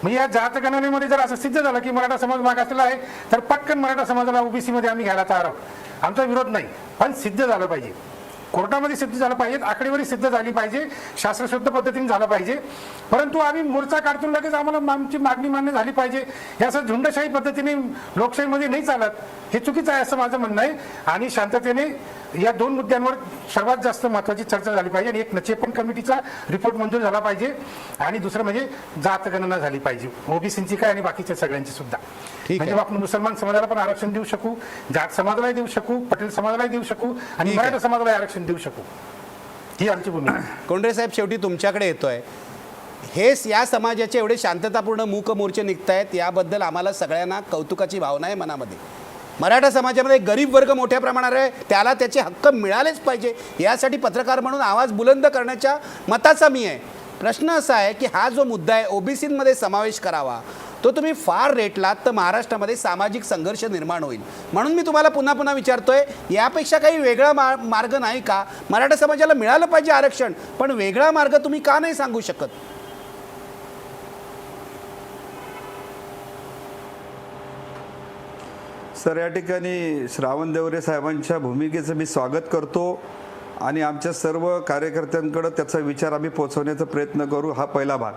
म्हणजे या जातगणनेमध्ये जर असं सिद्ध झालं की मराठा समाज मागासलेला आहे तर पटकन मराठा समाजाला ओबीसी मध्ये आम्ही घ्यायला तयार आहोत. आमचा विरोध नाही, पण सिद्ध झालं पाहिजे, कोर्टामध्ये सिद्ध झालं पाहिजे, आकडेवारी सिद्ध झाली पाहिजे, शास्त्रशुद्ध पद्धतीने झालं पाहिजे. परंतु आम्ही मोर्चा काढतो लगेच आम्हाला आमची मागणी मान्य झाली पाहिजे हे असं झुंडशाही पद्धतीने लोकशाहीमध्ये नाही चालत. हे चुकीचं आहे असं माझं म्हणणं आहे. आणि शांततेने या दोन मुद्द्यांवर सर्वात जास्त महत्त्वाची चर्चा झाली पाहिजे. आणि एक नचेपण कमिटीचा रिपोर्ट मंजूर झाला पाहिजे आणि दुसरं म्हणजे जातगणना झाली पाहिजे, ओबीसींची काय आणि बाकीच्या सगळ्यांची सुद्धा. म्हणजे आपण मुसलमान समाजाला पण आरक्षण देऊ शकू, जाट समाजालाही देऊ शकू, पटेल समाजालाही देऊ शकू आणि मराठा समाजाला आरक्षण देऊ शकू. ही आमची भूमिका. कोंडरे साहेब, शेवटी तुमच्याकडे येतोय. या समाजाचे एवढे शांततापूर्ण मूक मोर्चे निघत आहेत, याबद्दल आम्हाला सगळ्यांना कौतुकाची भावना आहे मनामध्ये. मराठा समाजामध्ये गरीब वर्ग मोठ्या प्रमाणावर आहे, त्याला त्याचे हक्क मिळालेच पाहिजे यासाठी पत्रकार म्हणून आवाज बुलंद करण्याच्या मताचा मी आहे. प्रश्न असा आहे की हा जो मुद्दा आहे ओबीसीमध्ये समावेश करावा, तो तुम्ही फार रेटलात तर महाराष्ट्रामध्ये सामाजिक संघर्ष निर्माण होईल. म्हणून मी तुम्हाला पुन्हा पुन्हा विचारतोय, यापेक्षा काही वेगळा मार्ग नाही का? मराठा समाजाला मिळालं पाहिजे आरक्षण, पण वेगळा मार्ग तुम्ही का नाही सांगू शकत? सर, या ठिकाणी श्रावण डेवरे साहेबांच्या भूमिकेचं मी स्वागत करतो आणि आमच्या सर्व कार्यकर्त्यांकडे त्याचा विचार आम्ही पोहोचवण्याचा प्रयत्न करू. हा पहिला भाग.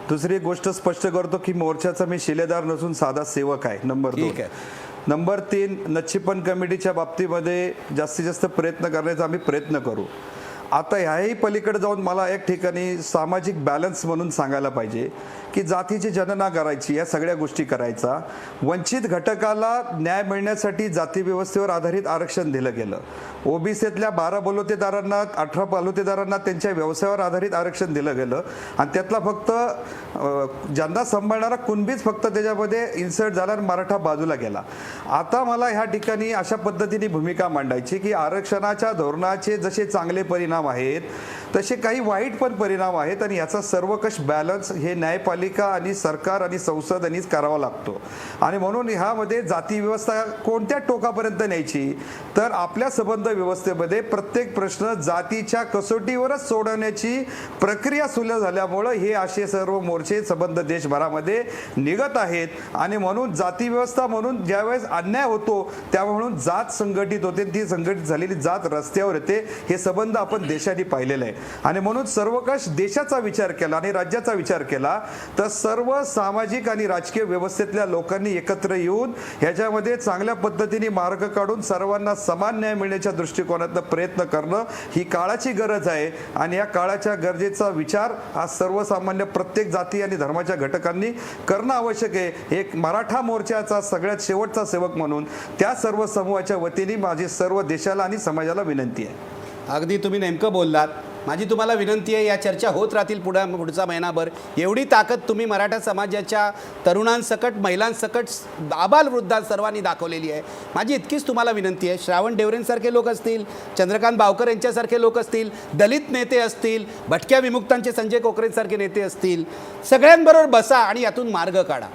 दुसरी गोष्ट स्पष्ट करतो की मोर्चाचा मी शिलेदार नसून साधा सेवक आहे. नंबर 2. नंबर 3, नचेपण कमिटीच्या बाबतीमध्ये जास्तीत जास्त प्रयत्न करण्याचा आम्ही प्रयत्न करू. आता ह्याही पलीकडे जाऊन मला एक ठिकाणी सामाजिक बॅलन्स म्हणून सांगायला पाहिजे की जातीची जनना करायची, या सगळ्या गोष्टी करायचा. वंचित घटकाला न्याय मिळण्यासाठी जाती व्यवस्थेवर आधारित आरक्षण दिलं गेलं. ओबीसीतल्या 12 बलुतेदारांना, 18 बलुतेदारांना त्यांच्या व्यवसायावर आधारित आरक्षण दिलं गेलं आणि त्यातला फक्त ज्यांना सांभाळणारा कुणबीच फक्त त्याच्यामध्ये इन्सर्ट झाला आणि मराठा बाजूला गेला. आता मला ह्या ठिकाणी अशा पद्धतीने भूमिका मांडायची की आरक्षणाच्या धोरणाचे जसे चांगले परिणाम आहेत तसे काही वाईट पण परिणाम आहेत आणि याचा सर्वकष बॅलन्स हे न्यायपालिका आणि सरकार आणि संसद यांनीच करावा लागतो. आणि म्हणून ह्यामध्ये जाती व्यवस्था कोणत्या टोकापर्यंत न्यायची, तर आपल्या संबंध व्यवस्थेमध्ये प्रत्येक प्रश्न जातीच्या कसोटीवरच सोडवण्याची प्रक्रिया सुरू झाल्यामुळं हे असे सर्व मोर्चे संबंध देशभरामध्ये निघत आहेत. आणि म्हणून जाती व्यवस्था म्हणून ज्यावेळेस अन्याय होतो त्यावेळी म्हणून जात संघटित होते, ती संघटित झालेली जात रस्त्यावर येते. हे संबंध आपण देशाने पाहिलेलं आहे. आणि म्हणून सर्वकष देशाचा विचार केला आणि राज्याचा विचार केला तर सर्व सामाजिक आणि राजकीय व्यवस्थेतल्या लोकांनी एकत्र येऊन ह्याच्यामध्ये चांगल्या पद्धतीने मार्ग काढून सर्वांना समान न्याय मिळण्याच्या दृष्टिकोनातून प्रयत्न करणं ही काळाची गरज आहे. आणि या काळाच्या गरजेचा विचार हा सर्वसामान्य प्रत्येक जाती आणि धर्माच्या घटकांनी करणं आवश्यक आहे. एक मराठा मोर्चाचा सगळ्यात शेवटचा सेवक म्हणून त्या सर्व समूहाच्या वतीने माझी सर्व देशाला आणि समाजाला विनंती आहे. अगदी तुम्ही नेमकं बोललात. माझी तुम्हाला विनंती आहे, या चर्चा होत राहतील पुढचा महिनाभर. एवढी ताकद तुम्ही मराठा समाजाच्या तरुणांसकट, महिलांसकट, आबाल वृद्धां सर्वांनी दाखवलेली आहे. माझी इतकीच तुम्हाला विनंती आहे, श्रावण डेवरेंसारखे लोक असतील, चंद्रकांत बावकर यांच्यासारखे लोक असतील, दलित नेते असतील, भटक्या विमुक्तांचे संजय कोकरेंसारखे नेते असतील, सगळ्यांबरोबर बसा आणि यातून मार्ग काढा.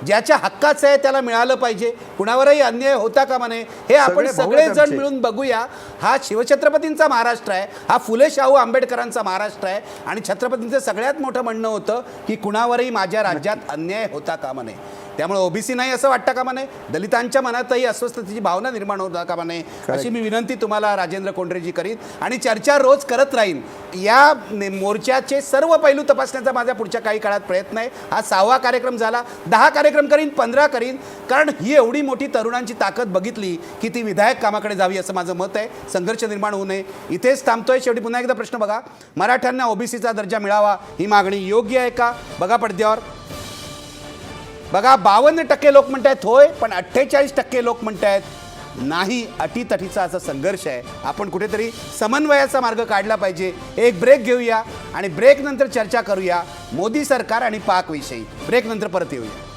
ज्याच्या हक्काचं आहे त्याला मिळालं पाहिजे, कुणावरही अन्याय होता कामा नये. हे आपण सगळेजण मिळून बघूया. हा शिवछत्रपतींचा महाराष्ट्र आहे, हा फुले शाहू आंबेडकरांचा महाराष्ट्र आहे. आणि छत्रपतींचं सगळ्यात मोठं म्हणणं होतं की कुणावरही माझ्या राज्यात अन्याय होता कामा नये. त्यामुळे ओबीसी नाही असं वाटतं कामा नये, दलितांच्या मनातही अस्वस्थतेची भावना निर्माण होता कामा नये अशी मी विनंती तुम्हाला राजेंद्र कोंडरेजी करीन आणि चर्चा रोज करत राहीन. या मोर्चाचे सर्व पैलू तपासण्याचा माझा पुढच्या काही काळात प्रयत्न आहे. हा 6वा कार्यक्रम झाला, 10 कार्यक्रम करीन, 15 करीन, कारण ही एवढी मोठी तरुणांची ताकद बघितली की ती विधायक कामाकडे जावी असं माझं मत आहे. संघर्ष निर्माण होऊ नये. इथेच थांबतोय. शेवटी पुन्हा एकदा प्रश्न बघा, मराठ्यांना ओबीसीचा दर्जा मिळावा ही मागणी योग्य आहे का? बघा पडद्यावर, बघा 52% लोक म्हणतायत होय, पण 48% लोक म्हणतायत नाही. अटीतटीचा असा संघर्ष आहे. आपण कुठेतरी समन्वयाचा मार्ग काढला पाहिजे. एक ब्रेक घेऊया आणि ब्रेक नंतर चर्चा करूया मोदी सरकार आणि पाक विषयी. ब्रेक नंतर परत येऊया.